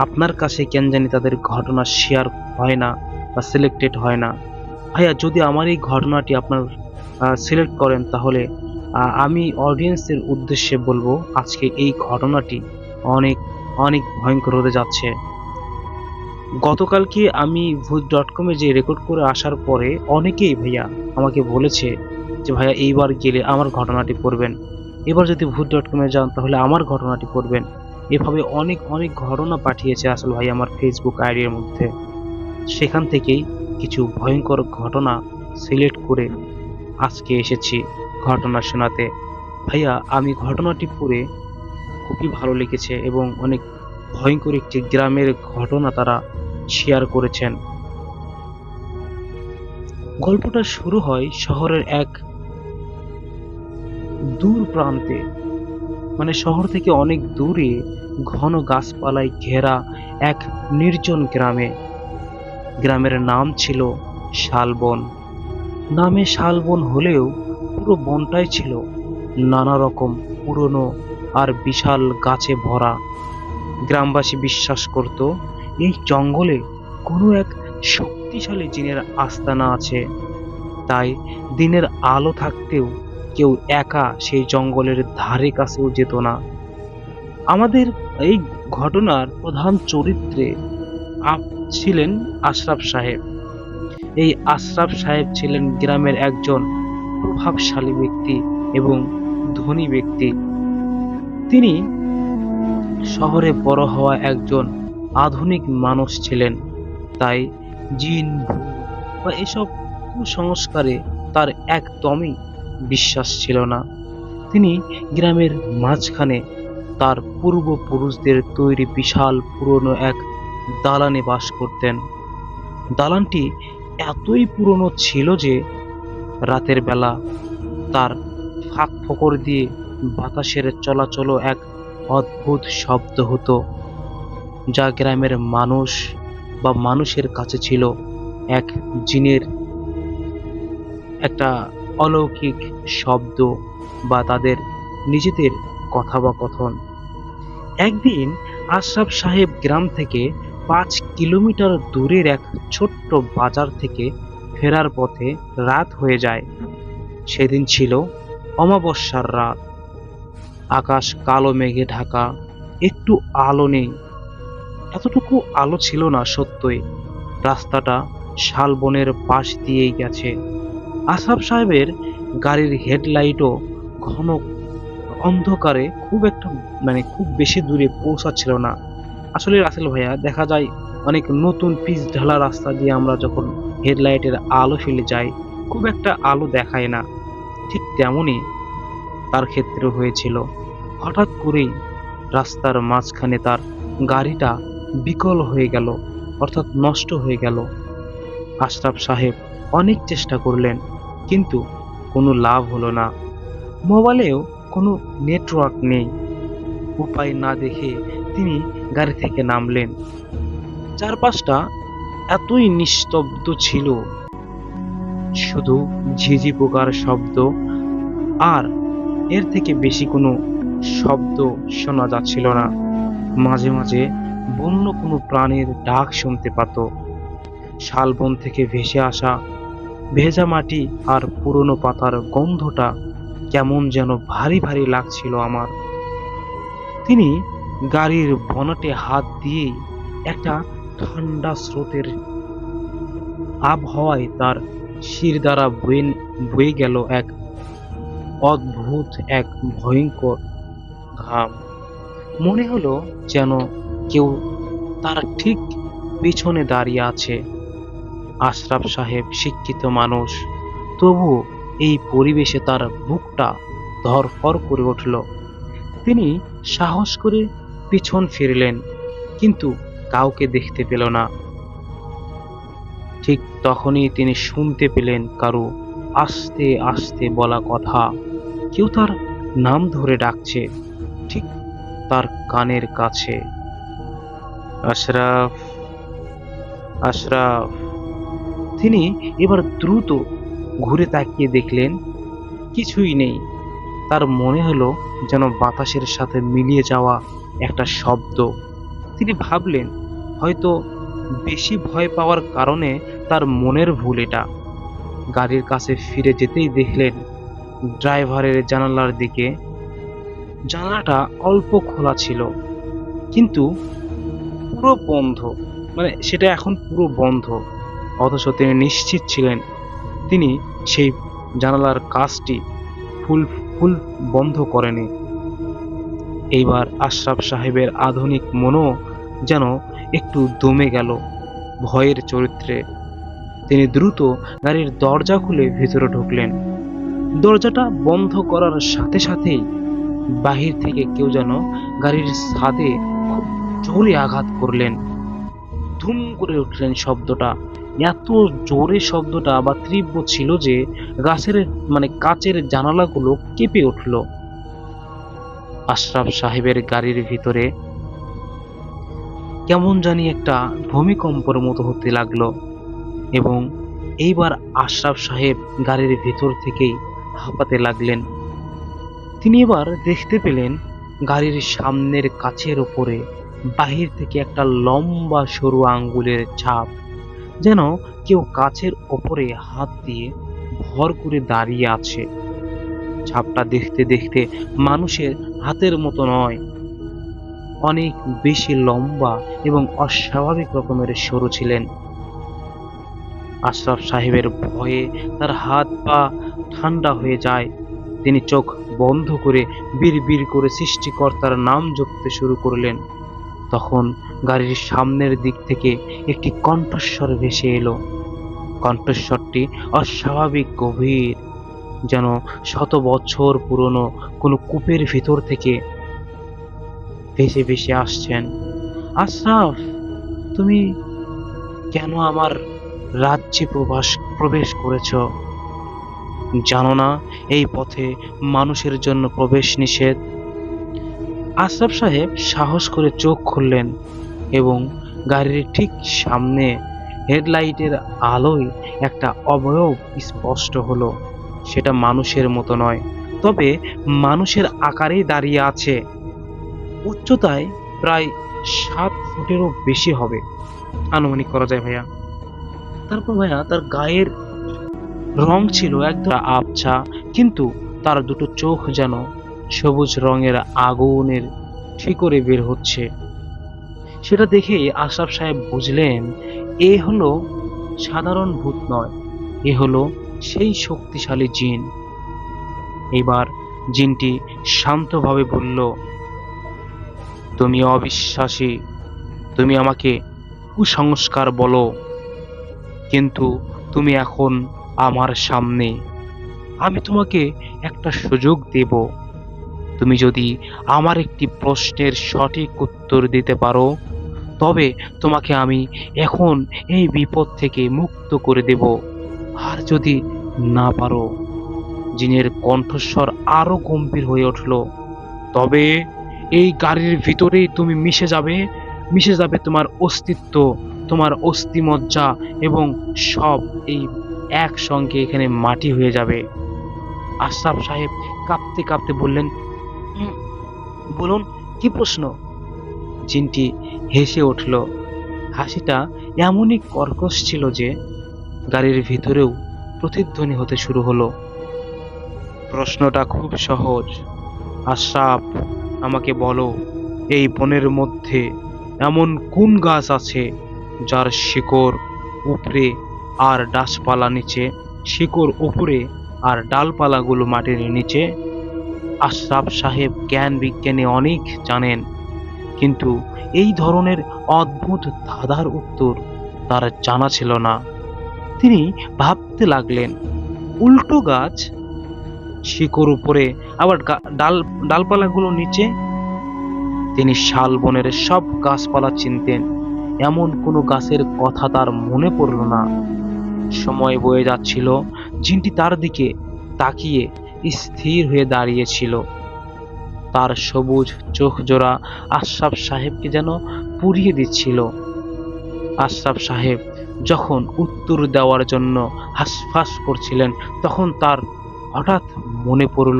আপনার কাছে কেন জানি তাদের ঘটনা শেয়ার হয় না বা সিলেক্টেড হয় না। ভাইয়া, যদি আমার এই ঘটনাটি আপনার সিলেক্ট করেন, তাহলে আমি অডিয়েন্সের উদ্দেশ্যে বলবো আজকে এই ঘটনাটি অনেক অনেক ভয়ঙ্কর হতে যাচ্ছে। গতকালকে আমি ভূত.com-এ যে রেকর্ড করে আসার পরে অনেকেই ভাইয়া আমাকে বলেছে যে ভাইয়া এইবার গেলে আমার ঘটনাটি পড়বেন, এবার যদি ভূত.com-এ যান তাহলে আমার ঘটনাটি পড়বেন। এভাবে অনেক অনেক ঘটনা পাঠিয়েছে আসল ভাই আমার ফেসবুক আইডির মধ্যে। সেখান থেকেই কিছু ভয়ঙ্কর ঘটনা সিলেক্ট করে আজকে এসেছি ঘটনা শোনাতে। ভাইয়া, আমি ঘটনাটি পড়ে খুবই ভালো লেগেছে এবং অনেক ভয়ঙ্কর একটি গ্রামের ঘটনা তারা শেয়ার করেছেন। গল্পটা শুরু হয় শহরের এক দূর প্রান্তে, মানে শহর থেকে অনেক দূরে ঘন গাছপালায় ঘেরা এক নির্জন গ্রামে। গ্রামের নাম ছিল শালবন। নামে শালবন হলেও পুরো বনটাই ছিল নানা রকম পুরনো আর বিশাল গাছে ভরা। গ্রামবাসী বিশ্বাস করত এই জঙ্গলে কোনো এক শক্তিশালী জিনের আস্তানা আছে। তাই দিনের আলো থাকতেও কেউ একা সেই জঙ্গলের ধারে কাছেও যেত না। আমাদের এই ঘটনার প্রধান চরিত্রে ছিলেন আশরাফ সাহেব। এই আশরাফ সাহেব ছিলেন গ্রামের একজন প্রভাবশালী ব্যক্তি এবং ধনী ব্যক্তি। তিনি শহরে বড় হওয়া একজন আধুনিক মানুষ ছিলেন, তাই জিন, ভূত বা এসব কুসংস্কারে তার একদমই বিশ্বাস ছিল না। তিনি গ্রামের মাঝখানে তার পূর্বপুরুষদের তৈরি বিশাল পুরনো এক দালানে বাস করতেন। দালানটি এতই পুরনো ছিল যে রাতের বেলা তার ফাঁক ফোকর দিয়ে বাতাসের চলাচলও এক অদ্ভুত শব্দ হতো, যা গ্রামের মানুষ বা মানুষের কাছে ছিল এক জিনের একটা অলৌকিক শব্দ বা তাদের নিজেদের কথোপকথন। একদিন আশরাফ সাহেব গ্রাম থেকে 5 কিলোমিটার দূরের এক ছোট্ট বাজার থেকে ফেরার পথে রাত হয়ে যায়। সেদিন ছিল অমাবস্যার রাত। আকাশ কালো মেঘে ঢাকা, একটু আলো নেই। এতটুকু আলো ছিল না সত্যই। রাস্তাটা শালবনের পাশ দিয়েই গেছে। আশরাফ সাহেবের গাড়ির হেডলাইটও ঘন অন্ধকারে খুব বেশি দূরে পৌঁছাচ্ছিল না। আসলে রাসেল ভাইয়া, দেখা যায় অনেক নতুন পিচ ঢালা রাস্তা দিয়ে আমরা যখন হেডলাইটের আলো ফেলে যাই, খুব একটা আলো দেখায় না। ঠিক তেমনই তার ক্ষেত্রে হয়েছিল। হঠাৎ করেই রাস্তার মাঝখানে তার গাড়িটা বিকল হয়ে গেল, অর্থাৎ নষ্ট হয়ে গেল। আশরাফ সাহেব অনেক চেষ্টা করলেন, কিন্তু কোনো লাভ হলো না। মোবাইলেও কোনো নেটওয়ার্ক নেই। উপায় না দেখে তিনি গাড়ি থেকে নামলেন। চারপাশটা এতই নিস্তব্ধ ছিল, শুধু ঝিঝি পোকার শব্দ, আর এর থেকে বেশি কোনো শব্দ শোনা যাচ্ছিল না। মাঝে মাঝে বন্য কোনো প্রাণীর ডাক শুনতে পেত। শালবন থেকে ভেসে আসা ভেজা মাটি আর পুরনো পাতার গন্ধটা কেমন যেন ভারী ভারী লাগছিল আমার। তিনি গাড়ির বনেটে হাত দিয়েই একটা ঠান্ডা স্রোতের আবহাওয়ায় তার শির দ্বারা বয়ে গেল এক অদ্ভুত এক ভয়ঙ্কর ঘাম। মনে হলো যেন কেউ তার ঠিক পিছনে দাঁড়িয়ে আছে। আশরাফ সাহেব শিক্ষিত মানুষ, তবু এই পরিবেশে তার বুকটা ধড়ফড় করে উঠল। তিনি সাহস করে পিছন ফিরলেন, কিন্তু কাউকে দেখতে পেল না। ঠিক তখনই তিনি শুনতে পেলেন কারো আস্তে আস্তে বলা কথা। কেউ তার নাম ধরে ডাকছে, ঠিক তার কানের কাছে। আশরাফ, আশরাফ। তিনি এবার দ্রুত ঘুরে তাকিয়ে দেখলেন কিছুই নেই। তার মনে হলো যেন বাতাসের সাথে মিলিয়ে যাওয়া একটা শব্দ তিনি ভাবলেন হয়তো বেশি ভয় পাওয়ার কারণে তার মনের ভুল এটা। গাড়ির কাছে ফিরে যেতেই দেখলেন ড্রাইভারের জানালার দিকে জানালাটা অল্প খোলা ছিল, কিন্তু পুরো বন্ধ। মানে সেটা এখন পুরো বন্ধ। অথচ তিনি নিশ্চিত ছিলেন তিনি সেই জানালার কাজটি ফুল ফুল বন্ধ করেনি। এইবার আশরাফ সাহেবের আধুনিক মনও যেন একটু দমে গেল ভয়ের চরিত্রে। তিনি দ্রুত গাড়ির দরজা খুলে ভিতরে ঢুকলেন। দরজাটা বন্ধ করার সাথে সাথেই বাহির থেকে কেউ যেন গাড়ির ছাদে খুব জোরে আঘাত করলেন। ধুম করে উঠলেন শব্দটা। এত জোরে শব্দটা বা তীব্র ছিল যে গাছের কাচের জানালাগুলো কেঁপে উঠল। আশরাফ সাহেবের গাড়ির ভিতরে কেমন জানি একটা ভূমিকম্পের মতো হতে লাগলো, এবং এইবার আশরাফ সাহেব গাড়ির ভিতর থেকেই হাঁপাতে লাগলেন। তিনি এবার দেখতে পেলেন গাড়ির সামনের কাচের উপরে বাহির থেকে একটা লম্বা সরু আঙ্গুলের ছাপ, যেন কেউ কাচের ওপরে হাত দিয়ে ভর করে দাঁড়িয়ে আছে। ছাপটা দেখতে দেখতে মানুষের হাতের মতো নয়, অনেক বেশি লম্বা এবং অস্বাভাবিক রকমের সরু ছিলেন। আশরাফ সাহেবের ভয়ে তার হাত পা ঠান্ডা হয়ে যায়। তিনি চোখ বন্ধ করে বিড়বিড় করে সৃষ্টিকর্তার নাম জপতে শুরু করলেন। তখন গাড়ির সামনের দিক থেকে একটি কণ্ঠস্বর ভেসে এলো। কণ্ঠস্বরটি অস্বাভাবিক গভীর, যেন শত বছর পুরনো কোনো কূপের ভিতর থেকে ভেসে ভেসে আসছেন। আশরাফ, তুমি কেন আমার রাজ্যে প্রবেশ করেছ? জানো না এই পথে মানুষের জন্য প্রবেশ নিষেধ? আশরাফ সাহেব সাহস করে চোখ খুললেন এবং গাড়ির ঠিক সামনে হেডলাইটের আলোয় একটা অবয়ব স্পষ্ট হলো। সেটা মানুষের মতো নয়, তবে মানুষের আকারেই দাঁড়িয়ে আছে। উচ্চতায় প্রায় 7 ফুটেরও বেশি হবে আনুমানিক করা যায় ভাইয়া। তারপর ভাইয়া তার গায়ের রং ছিল একদম আবছা, কিন্তু তার দুটো চোখ যেন সবুজ রঙের আগুনের শিকড়ে বের হচ্ছে। সেটা দেখেই আশরাফ সাহেব বুঝলেন এ হলো সাধারণ ভূত নয়, এ হলো সেই শক্তিশালী জিন। এবার জিনটি শান্তভাবে বলল, তুমি অবিশ্বাসী, তুমি আমাকে কুসংস্কার বলো, কিন্তু তুমি এখন আমার সামনে। আমি তোমাকে একটা সুযোগ দেব। তুমি যদি আমার একটি প্রশ্নের সঠিক উত্তর দিতে পারো, তবে তোমাকে আমি এখন এই বিপদ থেকে মুক্ত করে দেব। আর যদি না পারো, জিনের কণ্ঠস্বর আরো গম্ভীর হয়ে উঠল, তবে এই গাড়ির ভিতরেই তুমি মিশে যাবে তোমার অস্তিত্ব, তোমার অস্থিমজ্জা এবং সব এই একসঙ্গে এখানে মাটি হয়ে যাবে। আশরাফ সাহেব কাঁপতে কাঁপতে বললেন, বলুন কি প্রশ্ন? জিনটি হেসে উঠল। হাসিটা এমনই কর্কশ ছিল যে গাড়ির ভিতরেও প্রতিধ্বনি হতে শুরু হলো। প্রশ্নটা খুব সহজ। আশরাফ, আমাকে বলো, এই বনের মধ্যে এমন কোন গাছ আছে যার শিকড় উপরে আর ডালপালা নিচে, শিকড় উপরে আর ডালপালাগুলো মাটির নিচে? আশরাফ সাহেব জ্ঞান বিজ্ঞানে অনেক জানেন, কিন্তু এই ধরনের অদ্ভুত ধাঁধার উত্তর তার জানা ছিল না। তিনি ভাবতে লাগলেন, উল্টো গাছ, শিকড় উপরে আবার ডালপালাগুলো নিচে। তিনি শাল বনের সব গাছপালা চিনতেন, এমন কোনো গাছের কথা তার মনে পড়ল না। সময় বয়ে যাচ্ছিল, জিনটি তার দিকে তাকিয়ে স্থির হয়ে দাঁড়িয়েছিল। তার সবুজ চোখ জোড়া আশরাফ সাহেবকে যেন পুড়িয়ে দিচ্ছিল। আশরাফ সাহেব যখন উত্তর দেওয়ার জন্য হাঁসফাঁস করছিলেন, তখন তার হঠাৎ মনে পড়ল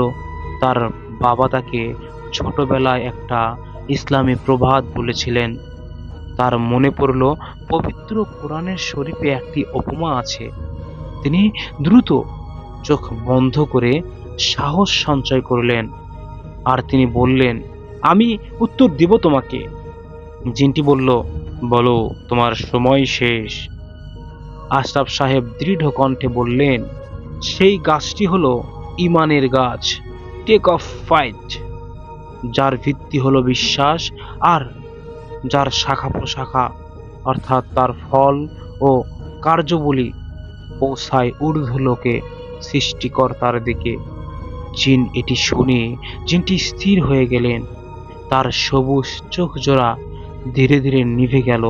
তার বাবা তাকে ছোটবেলায় একটা ইসলামী প্রবাদ বলেছিলেন, তার মনে পড়ল পবিত্র কোরআনের শরীফে একটি উপমা আছে। তিনি দ্রুত চোখ বন্ধ করে সাহস সঞ্চয় করলেন আর তিনি বললেন, আমি উত্তর দিব তোমাকে। জিনটি বলল, বলো, তোমার সময় শেষ। আশরাফ সাহেব দৃঢ় কণ্ঠে বললেন, সেই গাছটি হলো ইমানের গাছ, টেক অফ ফাইট, যার ভিত্তি হলো বিশ্বাস আর যার শাখা প্রশাখা অর্থাৎ তার ফল ও কার্যবলী পৌঁছায় ঊর্ধ্বলোকে সৃষ্টিকর্তার দিকে। জিন এটি শুনে জিনটি স্থির হয়ে গেলেন। তার সবুজ চোখ জোড়া ধীরে ধীরে নিভে গেল।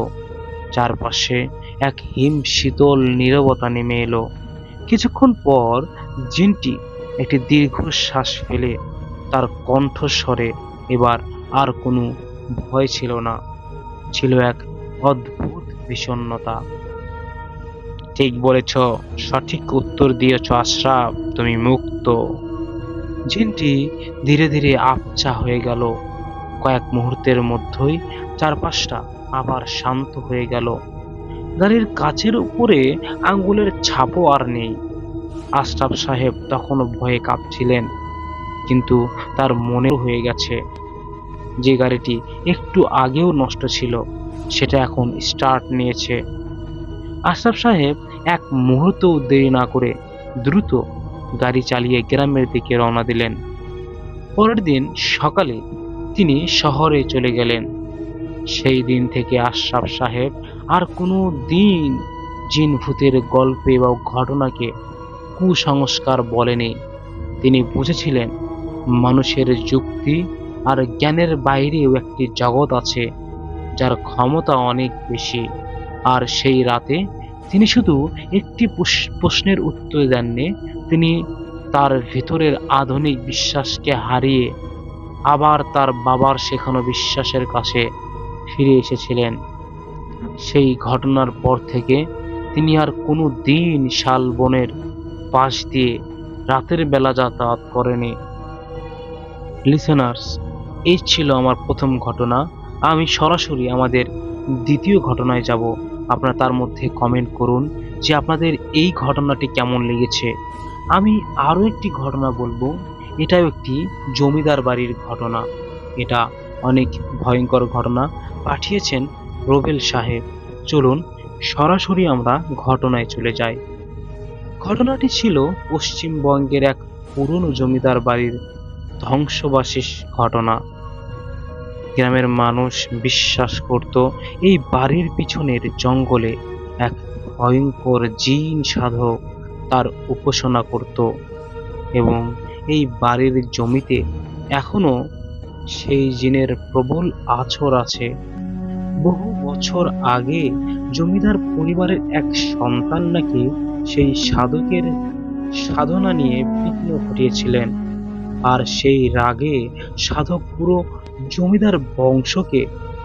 চারপাশে এক হিম শীতল নীরবতা নেমে এলো। কিছুক্ষণ পর জিনটি একটি দীর্ঘশ্বাস ফেলে তার কণ্ঠস্বরে এবার আর কোনো ভয় ছিল না, ছিল এক অদ্ভুত বিষণ্ণতা। ঠিক বলেছ, সঠিক উত্তর দিয়েছ আশরাফ, তুমি মুক্ত। জিনটি ধীরে ধীরে আবছা হয়ে গেল। কয়েক মুহূর্তের মধ্যেই চারপাশটা আবার শান্ত হয়ে গেল। গাড়ির কাচের উপরে আঙ্গুলের ছাপও আর নেই। আশরাফ সাহেব তখনও ভয়ে কাঁপছিলেন, কিন্তু তার মনে হয়ে গেছে যে গাড়িটি একটু আগেও নষ্ট ছিল সেটা এখন স্টার্ট নিয়েছে। আশরাফ সাহেব এক মুহূর্তও দেরি না করে দ্রুত গাড়ি চালিয়ে গ্রামের দিকে রওনা দিলেন। পরের দিন সকালে তিনি শহরে চলে গেলেন। সেই দিন থেকে আশরাফ সাহেব আর কোনো দিন জিন ভূতের গল্পে বা ঘটনাকে কুসংস্কার বলেনি। তিনি বুঝেছিলেন মানুষের যুক্তি আর জ্ঞানের বাইরেও একটি জগৎ আছে যার ক্ষমতা অনেক বেশি। আর সেই রাতে তিনি শুধু একটি প্রশ্নের উত্তর দেননি, তিনি তার ভেতরের আধুনিক বিশ্বাসকে হারিয়ে আবার তার বাবার শেখানো বিশ্বাসের কাছে ফিরে এসেছিলেন। সেই ঘটনার পর থেকে তিনি আর কোনো দিন শালবনের পাশ দিয়ে রাতের বেলা যাতায়াত করেনি। লিসেনার্স, এই ছিল আমার প্রথম ঘটনা। আমি সরাসরি আমাদের দ্বিতীয় ঘটনায় যাব। আপনারা তার মধ্যে কমেন্ট করুন যে আপনাদের এই ঘটনাটি কেমন লেগেছে। আমি আরও একটি ঘটনা বলবো, এটাও একটি জমিদার বাড়ির ঘটনা। এটা অনেক ভয়ঙ্কর ঘটনা, পাঠিয়েছেন রোবেল সাহেব। চলুন সরাসরি আমরা ঘটনায় চলে যাই। ঘটনাটি ছিল পশ্চিমবঙ্গের এক পুরনো জমিদার বাড়ির ধ্বংসবাসীর ঘটনা। গ্রামের মানুষ বিশ্বাস করত এই বাড়ির পিছনের জঙ্গলে এক ভয়ঙ্কর জিন সাধক তার উপাসনা করত এবং এই বাড়ির জমিতে এখনো সেই জিনের প্রবল আছর আছে। বহু বছর আগে জমিদার পরিবারের এক সন্তান নাকি সেই সাধকের সাধনা নিয়ে বিঘ্ন ঘটিয়েছিলেন, আর সেই রাগে সাধক পুরো জমিদার বংশকে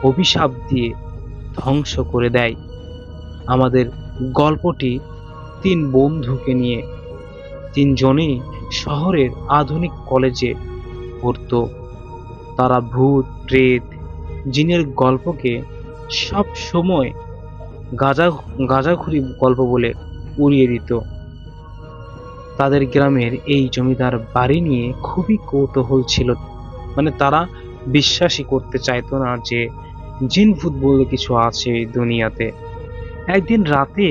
অভিশাপ দিয়ে ধ্বংস করে দেয়। আমাদের গল্পটি তিন বন্ধুকে নিয়ে। তিনজনেই শহরের আধুনিক কলেজে পড়তো। তারা ভূত, প্রেত, জিনের গল্পকে সব সময় গাঁজাখুরি গল্প বলে উড়িয়ে দিত। তাদের গ্রামের এই জমিদার বাড়ি নিয়ে খুবই কৌতূহল ছিল। তারা বিশ্বাসই করতে চাইতো না যে জিন ভূত বলে কিছু আছে এই দুনিয়াতে। একদিন রাতে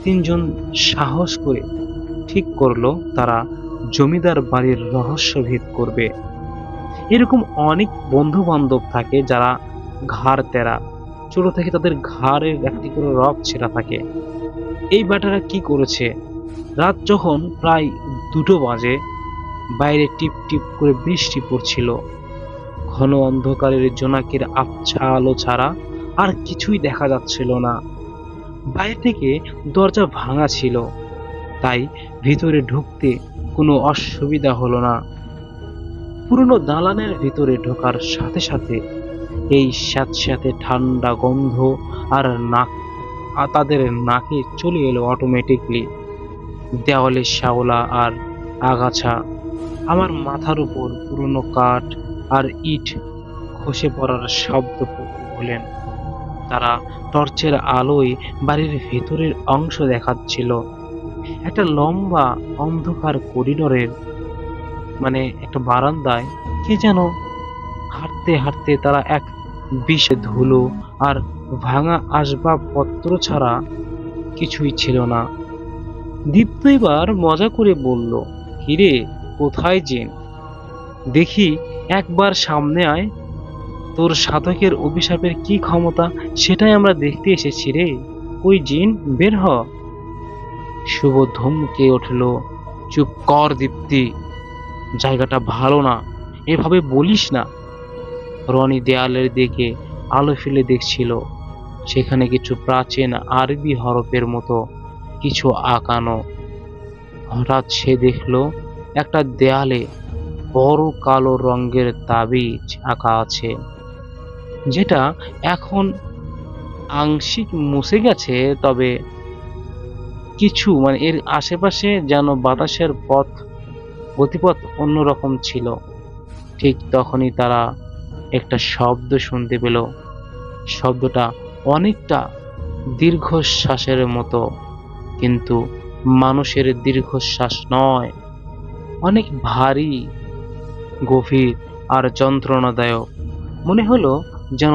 তিনজন সাহস করে ঠিক করলো তারা জমিদার বাড়ির রহস্যভেদ করবে। এরকম অনেক বন্ধু বান্ধব থাকে যারা ঘাড় তেরা, ছোট থেকে তাদের ঘাড়ের একটি করে রক ছেঁড়া থাকে। এই ব্যাটারা কি করেছে, রাত যখন প্রায় 2টো বাজে, বাইরে টিপ টিপ করে বৃষ্টি পড়ছিল। ঘন অন্ধকারের জোনাকের আবছা আলো ছাড়া আর কিছুই দেখা যাচ্ছিল না। বাইরে থেকে দরজা ভাঙা ছিল, তাই ভিতরে ঢুকতে কোনো অসুবিধা হলো না। পুরনো দালানের ভিতরে ঢোকার সাথে সাথে এই স্যাঁতস্যাঁতে ঠান্ডা গন্ধ আর তাদের নাকে চলে এলো অটোমেটিকলি। দেওয়ালে শ্যাওলা আর আগাছা, আমার মাথার উপর পুরনো কাঠ আর ইট খসে পড়ার শব্দ হলেন। তারা টর্চের আলোয় বাড়ির ভেতরের অংশ দেখাচ্ছিল। একটা লম্বা অন্ধকার করিডোরের একটা বারান্দায় কে যেন হাঁটতে হাঁটতে তারা এক বিষে ধুলো আর ভাঙা আসবাবপত্র ছাড়া কিছুই ছিল না। দীপ্ত এবার মজা করে বলল, কিরে কোথায় জিন? দেখি একবার সামনে আয়, তোর সাধকের অভিশাপের কি ক্ষমতা সেটাই আমরা দেখতে এসেছি রে। ওই জিন, বের হ। শুভ ধমকে উঠল, চুপ কর দীপ্তি, জায়গাটা ভালো না, এভাবে বলিস না। রনি দেয়ালের দিকে আলো ফেলে দেখছিল, সেখানে কিছু প্রাচীন আরবি হরফের মতো কিছু আঁকানো। হঠাৎ সে দেখল একটা দেয়ালে বড় কালো রঙের তাবিজ আঁকা আছে, যেটা এখন আংশিক মুছে গেছে, তবে কিছু এর আশেপাশে যেন বাতাসের গতিপথ অন্যরকম ছিল। ঠিক তখনই তারা একটা শব্দ শুনতে পেল। শব্দটা অনেকটা দীর্ঘশ্বাসের মতো, কিন্তু মানুষের দীর্ঘশ্বাস নয়, অনেক ভারী, গভীর আর যন্ত্রণাদায়ক। মনে হলো যেন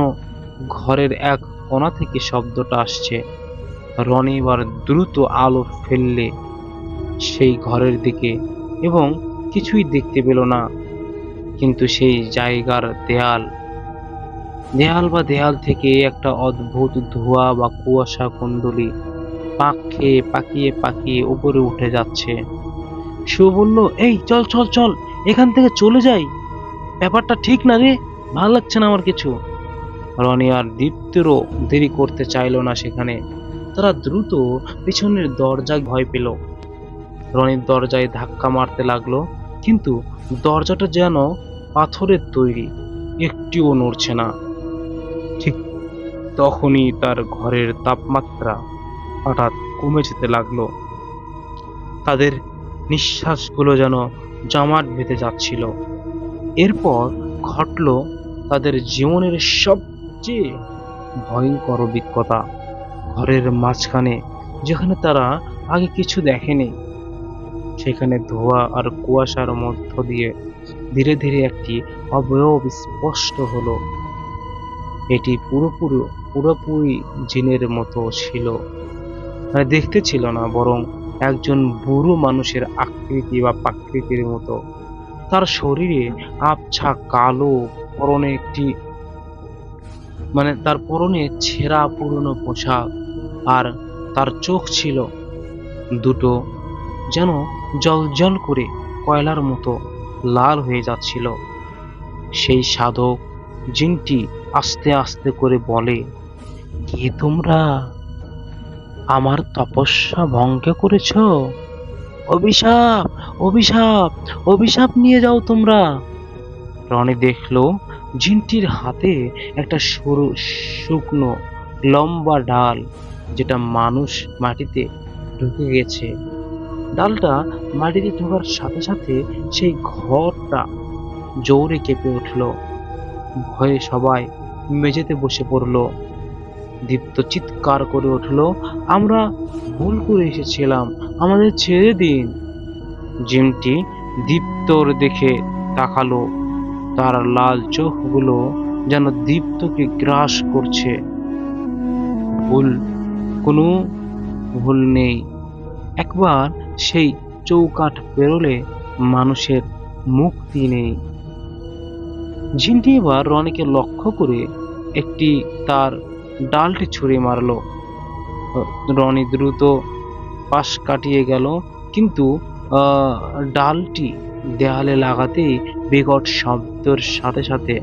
ঘরের এক কোণা থেকে শব্দটা আসছে। রনি এবার দ্রুত আলো ফেললে সেই ঘরের দিকে এবং কিছুই দেখতে পেল না, কিন্তু সেই জায়গার দেয়াল থেকে একটা অদ্ভুত ধোঁয়া বা কুয়াশা কুণ্ডলী পাকিয়ে পাকিয়ে উপরে উঠে যাচ্ছে। সে বলল, এই চল চল চল, এখান থেকে চলে যাই, ব্যাপারটা ঠিক না রে, ভালো লাগছে না আমার কিছু। রনি আর দীপ্তেরও দেরি করতে চাইল না সেখানে। তারা দ্রুত পিছনের দরজায় ভয় পেল। রনির দরজায় ধাক্কা মারতে লাগলো, কিন্তু দরজাটা যেন পাথরের তৈরি, একটিও নড়ছে না। ঠিক তখনই তার ঘরের তাপমাত্রা হঠাৎ কমে যেতে লাগলো। তাদের নিঃশ্বাসগুলো যেন জমাট বেঁধে যাচ্ছিল। এরপর ঘটল তাদের জীবনের সবচেয়ে ভয়ঙ্কর অভিজ্ঞতা। ঘরের মাঝখানে, যেখানে তারা আগে কিছু দেখেনি, সেখানে ধোঁয়া আর কুয়াশার মধ্য দিয়ে ধীরে ধীরে একটি অবয়ব স্পষ্ট হলো। এটি পুরোপুরি জিনের মতো ছিল। দেখতে ছিল না, বরং একজন বুড়ো মানুষের আকৃতি বা প্রাকৃতির মতো। তার শরীরে আবছা কালো, তার পরনে ছেঁড়া পুরনো পোশাক, আর তার চোখ ছিল দুটো যেন জ্বলজ্বল করে কয়লার মতো লাল হয়ে যাচ্ছিল। সেই সাধক জিনটি আস্তে আস্তে করে বলে, কে তোমরা? আমার তপস্যা ভঙ্গ করেছ? অভিশাপ, অভিশাপ, অভিশাপ নিয়ে যাও তোমরা। রনি দেখলো জিনটির হাতে একটা সরু শুকনো লম্বা ডাল, যেটা মানুষ মাটিতে ঢুকে গেছে। ডালটা মাটিতে ঢোকার সাথে সাথে সেই ঘরটা জোরে কেঁপে উঠল। ভয়ে সবাই মেঝেতে বসে পড়ল। দীপ্ত চিৎকার করে উঠল, আমরা ভুল করে এসেছিলাম, আমাদের ছেড়ে দিন। জিনটি দীপ্তর দিকে তাকালো, তার লাল চোখগুলো যেন দীপ্তকে গ্রাস করছে। কোনো ভুল নেই, একবার সেই চৌকাঠ পেরোলে মানুষের মুক্তি নেই। জিনটি এবার রনিকে লক্ষ্য করে একটি তার ডালটি ছুঁড়ে মারল। রনি দ্রুত পাশ কাটিয়ে গেল, কিন্তু ডালটি দেয়ালে লাগাতেই বিকট শব্দের সাথে সাথে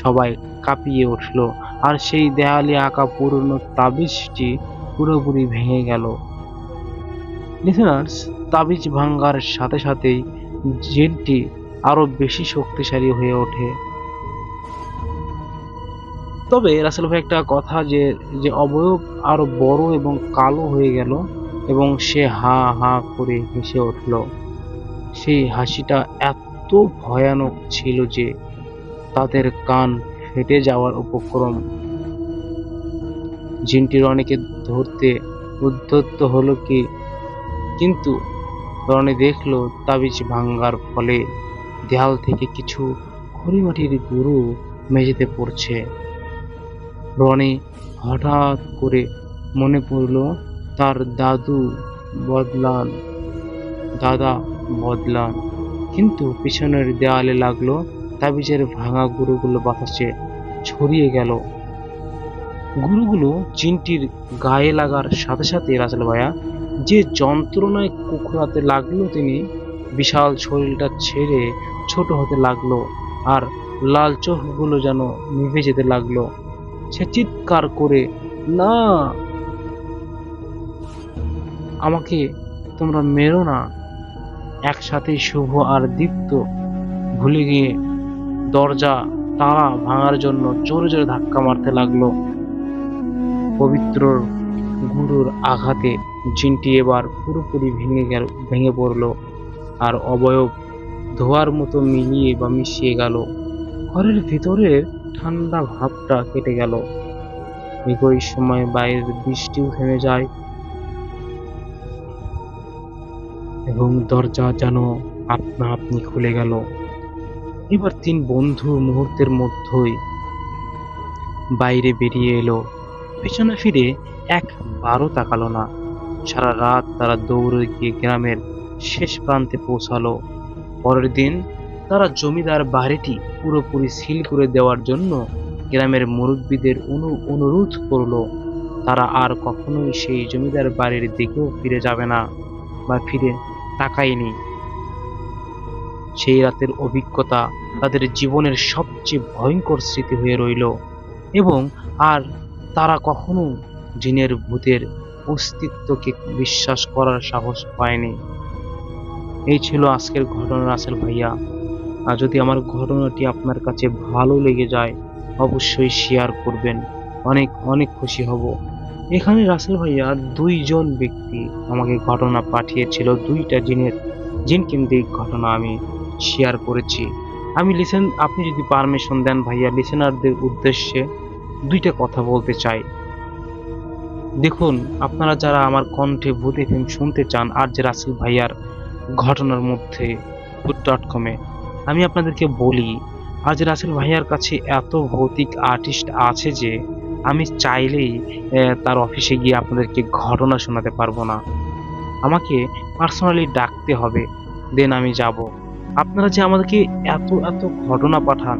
সবাই কাঁপিয়ে উঠল, আর সেই দেয়ালে আঁকা পুরনো তাবিজটি পুরোপুরি ভেঙে গেল। লিসেনার্স, তাবিজ ভাঙার সাথে সাথেই জিনটি আরো বেশি শক্তিশালী হয়ে ওঠে। তবে রাসেল ভাই একটা কথা, যে অবয়ব আরো বড় এবং কালো হয়ে গেল, এবং সে হা হা করে হেসে উঠল। সেই হাসিটা এত ভয়ানক ছিল যে তাদের কান ফেটে যাওয়ার উপক্রম। জিনটি রনিকে ধরতে উদ্যত হলো কিন্তু রনি দেখলো তাবিজ ভাঙ্গার ফলে দেয়াল থেকে কিছু খড়িমাটির গুঁড়ো মেঝেতে পড়ছে। রনি হঠাৎ করে মনে পড়ল তার দাদা বদলান, কিন্তু পিছনের দেয়ালে লাগলো তাবিজের ভাঙা গুঁড়োগুলো বাতাসে ছড়িয়ে গেল। গুঁড়োগুলো জিনটির গায়ে লাগার সাথে সাথে রাসেল ভাইয়া যে যন্ত্রণায় কুকড়াতে লাগলো, তিনি বিশাল শরীরটা ছেড়ে ছোট হতে লাগলো আর লাল চোখগুলো যেন নিভে যেতে লাগলো। সে চিৎকার করে, না, আমাকে তোমরা মেরো না। একসাথে শুভ আর দীপ্ত ভুলে গিয়ে দরজা তালা ভাঙার জন্য জোরে জোরে ধাক্কা মারতে লাগলো। পবিত্র গুরুর আঘাতে জিনটি এবার পুরোপুরি ভেঙে পড়ল আর অবয়ব ধোয়ার মতো মিশিয়ে গেল। ঘরের ভিতরের ঠান্ডা ভাবটা কেটে গেল। একই সময় বাইরের বৃষ্টিও থেমে যায় এবং দরজা যেন আপনা আপনি খুলে গেল। এবার 3 বন্ধু মুহূর্তের মধ্যেই বাইরে বেরিয়ে এলো। পেছনে ফিরে একবারও তাকালো না। সারা রাত তারা দৌড়ে গিয়ে গ্রামের শেষ প্রান্তে পৌঁছালো। পরের দিন তারা জমিদার বাড়িটি পুরোপুরি সিল করে দেওয়ার জন্য গ্রামের মুরব্বীদের অনুরোধ করলো। তারা আর কখনোই সেই জমিদার বাড়ির দিকেও ফিরে যাবে না বা ফিরে তাকায়নি। সেই রাতের অভিজ্ঞতা তাদের জীবনের সবচেয়ে ভয়ঙ্কর স্মৃতি হয়ে রইল এবং আর তারা কখনো জিনের ভূতের অস্তিত্বকে বিশ্বাস করার সাহস পায়নি। এই ছিল আজকের ঘটনা রাসেল ভাইয়া। আর যদি আমার ঘটনাটি আপনার কাছে ভালো লেগে যায় অবশ্যই শেয়ার করবেন, অনেক অনেক খুশি হব। এখানে রাসেল ভাইয়া 2 জন ব্যক্তি আমাকে ঘটনা পাঠিয়েছিল, 2টা জিন কেন্দ্রিক ঘটনা আমি শেয়ার করেছি। আপনি যদি পারমিশন দেন ভাইয়া, লিসেনারদের উদ্দেশ্যে 2টা কথা বলতে চাই। দেখুন, আপনারা যারা আমার কণ্ঠে ভূত এফএম শুনতে চান আর যে রাসেল ভাইয়ার ঘটনার মধ্যে ভূত.com-এ, আমি আপনাদেরকে বলি, আজ রাসেল ভাইয়ার কাছে এত ভৌতিক আর্টিস্ট আছে যে আমি চাইলেই তার অফিসে গিয়ে আপনাদেরকে ঘটনা শোনাতে পারবো না। আমাকে পার্সোনালি ডাকতে হবে, দেন আমি যাব। আপনারা যে আমাদেরকে এত এত ঘটনা পাঠান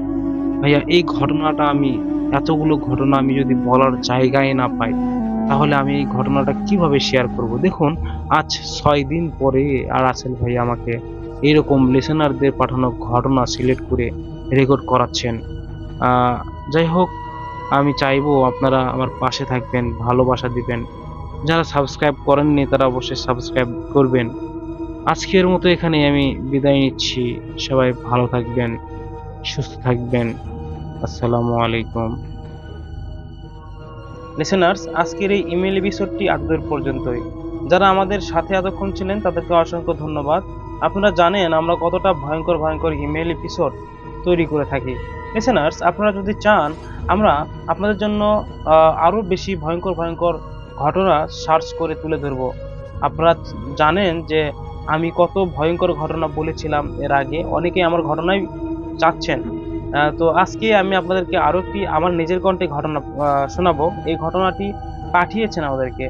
ভাইয়া, এই ঘটনাটা এতগুলো ঘটনা আমি যদি বলার জায়গায় না পাই তাহলে আমি এই ঘটনাটা কিভাবে শেয়ার করব। দেখুন, আজ 6 দিন পরে আর রাসেল ভাই আমাকে এইরকম লিসেনারদের পাঠানো ঘটনা সিলেক্ট করে রেকর্ড করাচ্ছেন। যাই হোক, আমি চাইবো আপনারা আমার পাশে থাকবেন, ভালোবাসা দিবেন। যারা সাবস্ক্রাইব করেননি তারা অবশ্যই সাবস্ক্রাইব করবেন। আজকের মতো এখানে আমি বিদায় নিচ্ছি। সবাই ভালো থাকবেন, সুস্থ থাকবেন। আসসালামু আলাইকুম। লিসেনার্স, আজকের এই ইমেল এপিসোডটি আজকের পর্যন্তই। যারা আমাদের সাথে এতক্ষণ ছিলেন তাদেরকে অসংখ্য ধন্যবাদ। আপনারা জানেন আমরা কতটা ভয়ঙ্কর ভয়ঙ্কর ইমেল এপিসোড তৈরি করে থাকি। লিসেনার্স, আপনারা যদি চান আমরা আপনাদের জন্য আরও বেশি ভয়ঙ্কর ভয়ঙ্কর ঘটনা সার্চ করে তুলে ধরব। আপনারা জানেন যে আমি কত ভয়ঙ্কর ঘটনা বলেছিলাম এর আগে, অনেকেই আমার ঘটনাই চাচ্ছেন। তো আজকে আমি আপনাদেরকে আরো একটি আমার নিজের কণ্ঠে ঘটনা শোনাবো। এই ঘটনাটি পাঠিয়েছেন আমাদেরকে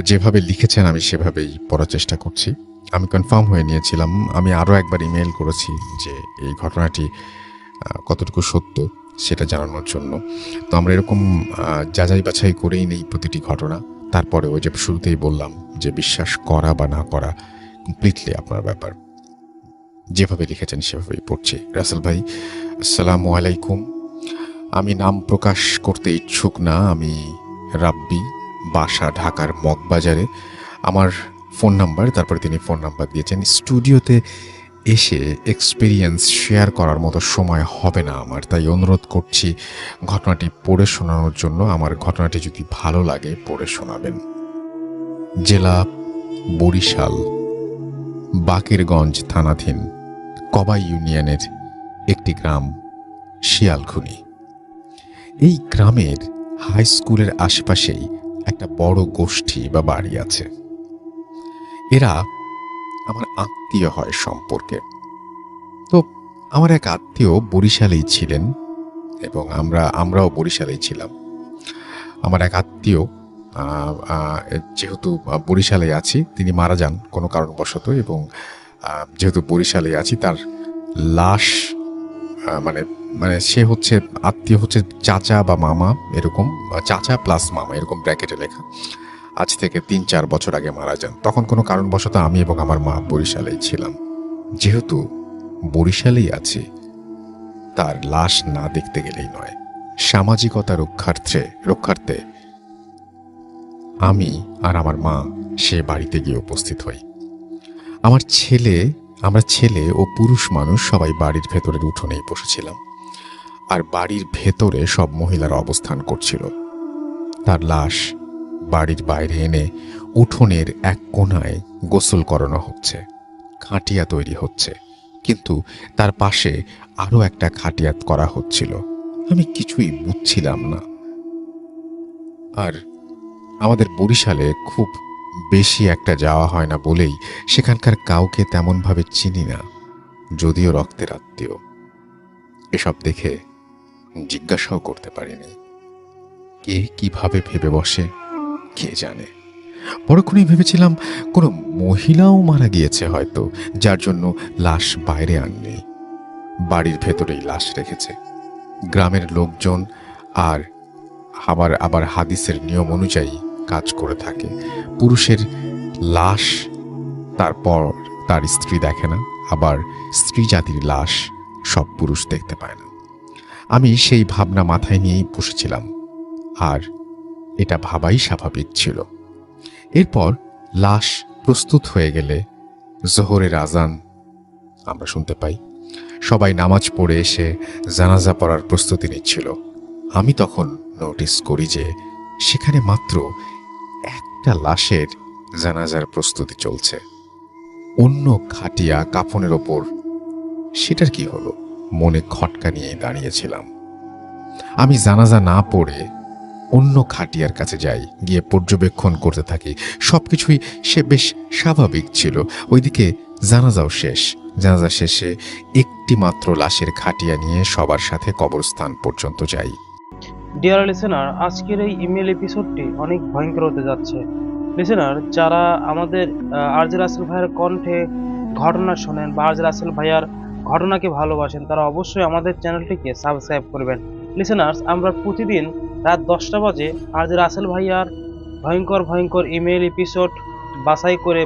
যেভাবে লিখেছেন আমি সেভাবেই পড়ার চেষ্টা করছি। আমি কনফার্ম হয়ে নিয়েছিলাম, আমি আরও একবার ইমেল করেছি যে এই ঘটনাটি কতটুকু সত্য সেটা জানানোর জন্য। তো আমরা এরকম যাচাই বাছাই করেই নেই প্রতিটি ঘটনা। তারপরে ওই যে শুরুতেই বললাম যে বিশ্বাস করা বা না করা কমপ্লিটলি আপনার ব্যাপার। যেভাবে লিখেছেন সেভাবেই পড়ছি। রাসেল ভাই, আসসালামু আলাইকুম। আমি নাম প্রকাশ করতে ইচ্ছুক না। আমি রাব্বি, বাসা ঢাকার মগবাজারে। আমার ফোন নাম্বার, তারপরে তিনি ফোন নাম্বার দিয়েছেন। স্টুডিওতে এসে এক্সপিরিয়েন্স শেয়ার করার মতো সময় হবে না আমার, তাই অনুরোধ করছি ঘটনাটি পড়ে শোনানোর জন্য। আমার ঘটনাটি যদি ভালো লাগে পড়ে শোনাবেন। জেলা বরিশাল, বাকেরগঞ্জ থানাধীন কবাই ইউনিয়নের একটি গ্রাম শিয়ালখুনি। এই গ্রামের হাই স্কুলের আশেপাশেই একটা বড় গোষ্ঠী বা বাড়ি আছে। এরা আমার আত্মীয় হয় সম্পর্কে। তো আমার এক আত্মীয় বরিশালেই ছিলেন এবং আমরাও বরিশালেই ছিলাম। আমার এক আত্মীয় যেহেতু বরিশালে আছি, তিনি মারা যান কোনো কারণবশত, এবং যেহেতু বরিশালে আছি তার লাশ মানে মানে সে হচ্ছে আত্মীয় হচ্ছে চাচা বা মামা, এরকম চাচা প্লাস মামা এরকম ব্র্যাকেটে লেখা। আজ থেকে 3-4 বছর আগে মারা যান। তখন কোনো কারণবশত আমি এবং আমার মা বরিশালেই ছিলাম। যেহেতু বরিশালেই আছি, তার লাশ না দেখতে গেলেই নয়। সামাজিকতা রক্ষার্থে আমি আর আমার মা সে বাড়িতে গিয়ে উপস্থিত হই। আমরা ছেলে ও পুরুষ মানুষ সবাই বাড়ির ভেতরের উঠোনেই বসেছিলাম, আর বাড়ির ভেতরে সব মহিলারা অবস্থান করছিল। তার লাশ বাড়ির বাইরে এনে উঠোনের এক কোণায় গোসল করানো হচ্ছে, খাটিয়া তৈরি হচ্ছে, কিন্তু তার পাশে আরও একটা খাটিয়াত করা হচ্ছিল। আমি কিছুই বুঝছিলাম না। আর আমাদের বরিশালে খুব বেশি একটা যাওয়া হয় না বলেই সেখানকার কাউকে তেমনভাবে চিনি না, যদিও রক্তের আত্মীয়। এসব দেখে জিজ্ঞাসাও করতে পারিনি। কে কিভাবে ভেবে বসে কে জানে। পরক্ষণেই ভেবেছিলাম কোনো মহিলাও মারা গিয়েছে হয়তো, যার জন্য লাশ বাইরে আননি, বাড়ির ভেতরেই লাশ রেখেছে। গ্রামের লোকজন আর আবার হাদিসের নিয়ম অনুযায়ী কাজ করে থাকে। পুরুষের লাশ তারপর তার স্ত্রী দেখে না, আবার স্ত্রী জাতির লাশ সব পুরুষ দেখতে পায় না। আমি সেই ভাবনা মাথায় নিয়েই বসেছিলাম, আর এটা ভাবাই স্বাভাবিক ছিল। এরপর লাশ প্রস্তুত হয়ে গেলে জোহরের আজান আমরা শুনতে পাই। সবাই নামাজ পড়ে এসে জানাজা পড়ার প্রস্তুতি নিচ্ছিল। আমি তখন নোটিস করি যে সেখানে মাত্র একটা লাশের জানাজার প্রস্তুতি চলছে। অন্য খাটিয়া কাফনের ওপর সেটার কি হলো মনে খটকা নিয়ে দাঁড়িয়েছিলাম। আমি জানাজা না পড়ে অন্য খাটিয়ার কাছে যাই, গিয়ে পর্যবেক্ষণ করতে থাকি। সবকিছুই সে বেশ স্বাভাবিক ছিল। ওইদিকে জানাজাও শেষ। জানাজা শেষে একটি মাত্র লাশের খাটিয়া নিয়ে সবার সাথে কবরস্থান পর্যন্ত যাই। ডিয়ার লিসেনার, আজকের এই ইমেল এপিসোডটি অনেক ভয়ঙ্কর হতে যাচ্ছে। লিসেনার, যারা আমাদের আরজে রাসেল ভাইয়ের কণ্ঠে ঘটনা শোনেন বা আরজে রাসেল ভাইয়ার ঘটনাকে ভালোবাসেন, তারা অবশ্যই আমাদের চ্যানেলটিকে সাবস্ক্রাইব করবেন। লিসেনার্স, আমরা প্রতিদিন রাত 10টা বাজে আরজে রাসেল ভাইয়ার ভয়ঙ্কর ইমেল এপিসোড বাছাই করে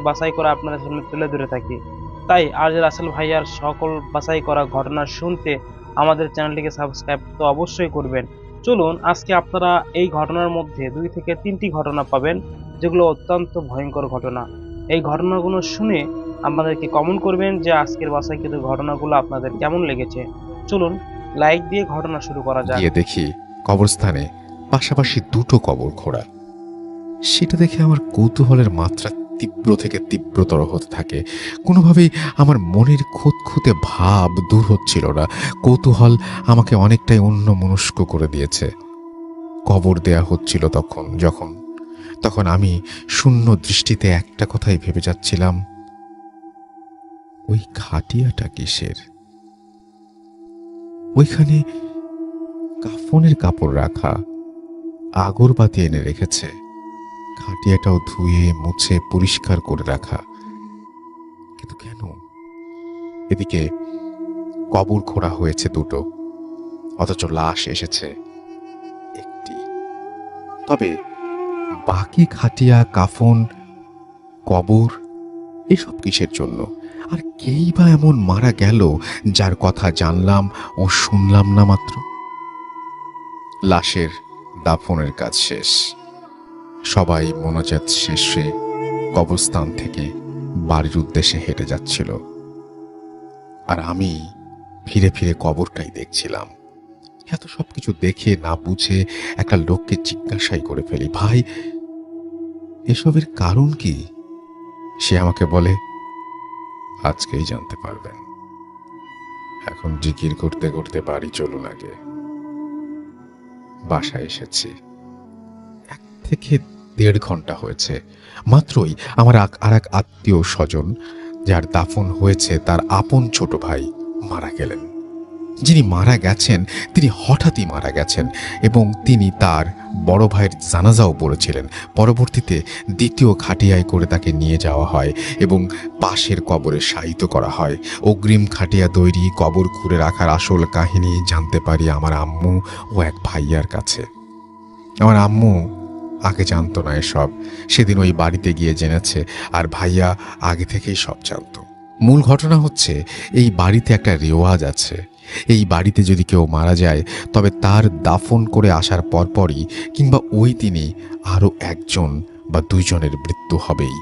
আপনাদের সামনে তুলে ধরে থাকি। তাই আরজে রাসেল ভাইয়ার সকল বাছাই করা ঘটনা শুনতে আমাদের চ্যানেলটিকে সাবস্ক্রাইব তো অবশ্যই করবেন। চলুন, আজকে আপনারা এই ঘটনার মধ্যে 2 থেকে 3টি ঘটনা পাবেন, যেগুলো অত্যন্ত ভয়ঙ্কর ঘটনা। এই ঘটনাগুলো শুনে আমাদেরকে কমেন্ট করবেন যে আজকের বাছাইকৃত ঘটনাগুলো আপনাদের কেমন লেগেছে। চলুন লাইক দিয়ে ঘটনা শুরু করা যাক। গিয়ে দেখি কবরস্থানে পাশাপাশি 2টো কবর খোঁড়া। সেটা দেখে আমার কৌতূহলের মাত্রা তীব্র থেকে তীব্রতর হতে থাকে। কোনোভাবেই আমার মনের খুঁতখুঁতে ভাব দূর হচ্ছিল না। কৌতূহল আমাকে অনেকটাই অন্যমনস্ক করে দিয়েছে। কবর দেয়া হচ্ছিল তখন আমি শূন্য দৃষ্টিতে একটা কথাই ভেবে যাচ্ছিলাম, ওই খাটিয়াটা কিসের? ওইখানে কাফনের কাপড় রাখা, আগরবাতি এনে রেখেছে, খাটিয়াটাও ধুয়ে মুছে পরিষ্কার করে রাখা, কিন্তু কেন? এদিকে কবর খোঁড়া হয়েছে দুটো, অথচ লাশ এসেছে একটি। তবে বাকি খাটিয়া, কাফন, কবর এসব কিসের জন্য? আর কেই বা এমন মারা গেল যার কথা জানলাম ও শুনলাম না মাত্র? লাশের দাফনের কাজ শেষ, সবাই মোনাজাত শেষে কবরস্থান থেকে বাড়ির উদ্দেশ্যে হেঁটে যাচ্ছিল, আর আমি ফিরে ফিরে কবরটাই দেখছিলাম। এত সবকিছু দেখে না বুঝে একটা লোককে জিজ্ঞাসাই করে ফেলি, ভাই এসবের কারণ কি? সে আমাকে বলে, আজকেই জানতে পারবেন, এখন জিকির করতে করতে বাড়ি চলুন আগে। বাসায় এসেছি 1 থেকে 1.5 ঘন্টা হয়েছে। মাত্রই আমার আর এক আত্মীয় স্বজন, যার দাফন হয়েছে, তার আপন ছোট ভাই মারা গেলেন। যিনি মারা গেছেন তিনি হঠাৎই মারা গেছেন, এবং তিনি তার বড় ভাইয়ের জানাজাও পড়েছিলেন। পরবর্তীতে দ্বিতীয় খাটিয়ায় করে তাকে নিয়ে যাওয়া হয় এবং পাশের কবরে শায়িত করা হয়। অগ্রিম খাটিয়া তৈরি কবর খুঁড়ে রাখার আসল কাহিনী জানতে পারি আমার আম্মু ও এক ভাইয়ার কাছে। আমার আম্মু আগে জানতো না এসব, সেদিন ওই বাড়িতে গিয়ে জেনেছে, আর ভাইয়া আগে থেকেই সব জানতো। মূল ঘটনা হচ্ছে, এই বাড়িতে একটা রেওয়াজ আছে, এই বাড়িতে যদি কেউ মারা যায় তবে তার দাফন করে আসার পরপরই কিংবা ওই দিনই আরো 1জন বা 2জনের মৃত্যু হবেই।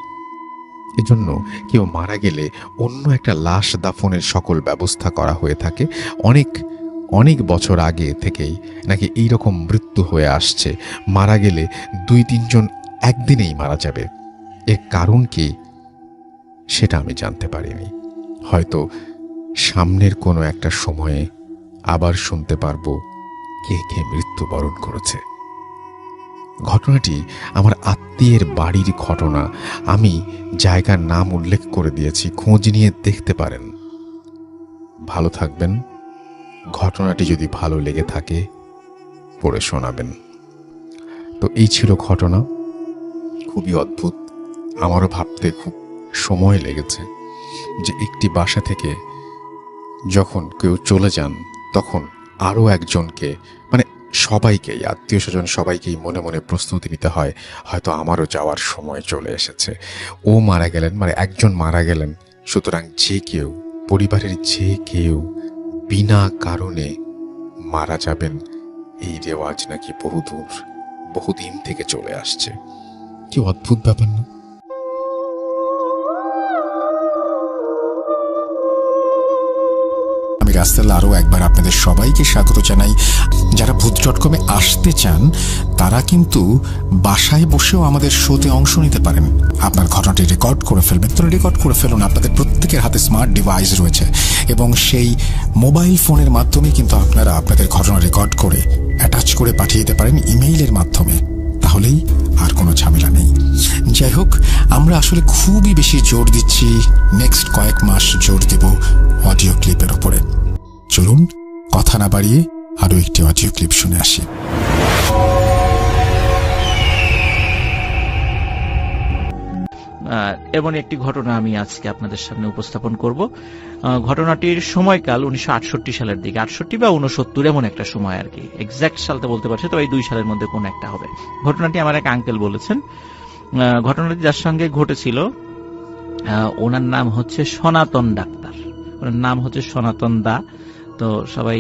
এজন্য কেউ মারা গেলে অন্য একটা লাশ দাফনের সকল ব্যবস্থা করা হয়ে থাকে। অনেক অনেক বছর আগে থেকেই নাকি এইরকম মৃত্যু হয়ে আসছে, মারা গেলে 2-3 জন একদিনেই মারা যাবে। এর কারণ কি সেটা আমি জানতে পারিনি। হয়তো সামনের কোনো একটা সময়ে আবার শুনতে পারবো কে কে মৃত্যুবরণ করেছে। ঘটনাটি আমার আত্মীয়ের বাড়ির ঘটনা। আমি জায়গার নাম উল্লেখ করে দিয়েছি, খোঁজ নিয়ে দেখতে পারেন। ভালো থাকবেন। ঘটনাটি যদি ভালো লেগে থাকে পড়ে শোনাবেন। তো এই ছিল ঘটনা, খুবই অদ্ভুত। আমারও ভাবতে খুব সময় লেগেছে যে একটি বাসা থেকে যখন কেউ চলে যান তখন আরও একজনকে, মানে সবাইকেই, আত্মীয় স্বজন সবাইকেই মনে মনে প্রস্তুতি নিতে হয়, হয়তো আমারও যাওয়ার সময় চলে এসেছে। ও মারা গেলেন, মানে একজন মারা গেলেন, সুতরাং যে কেউ, পরিবারের যে কেউ বিনা কারণে মারা যাবেন, এই রেওয়াজ নাকি বহুদিন থেকে চলে আসছে। কি অদ্ভুত ব্যাপার না? আমি রাস্তাল আরও একবার আপনাদের সবাইকে স্বাগত জানাই। যারা ভূত.com-এ আসতে চান তারা কিন্তু বাসায় বসেও আমাদের শোতে অংশ নিতে পারেন। আপনার ঘটনাটি রেকর্ড করে ফেলবেন, তো রেকর্ড করে ফেলুন। আপনাদের প্রত্যেকের হাতে স্মার্ট ডিভাইস রয়েছে এবং সেই মোবাইল ফোনের মাধ্যমে কিন্তু আপনারা আপনাদের ঘটনা রেকর্ড করে অ্যাটাচ করে পাঠিয়ে দিতে পারেন ইমেইলের মাধ্যমে। তাহলেই আর কোনো ঝামেলা নেই। যাই হোক, আমরা আসলে খুবই বেশি জোর দিচ্ছি, নেক্সট কয়েক মাস জোর দেব অডিও ক্লিপের ওপরে। চলুন কথা না বাড়িয়ে আরো একটি অডিও ক্লিপ শুনে আসি। এমন একটি ঘটনা আমি আজকে আপনাদের সামনে উপস্থাপন করব। ঘটনাটির সময়কাল 1968 সালের দিকে, 68 বা 69 এমন একটা সময় আর কি, এক্সাক্ট সালটা বলতে পারছি, তো এই 2 সালের মধ্যে কোন একটা হবে। ঘটনাটি আমার এক আঙ্কেল বলেছেন। ঘটনাটি যার সঙ্গে ঘটেছিল ওনার নাম হচ্ছে সনাতন ডাক্তার, ওনার নাম হচ্ছে সনাতন দা। তো সবাই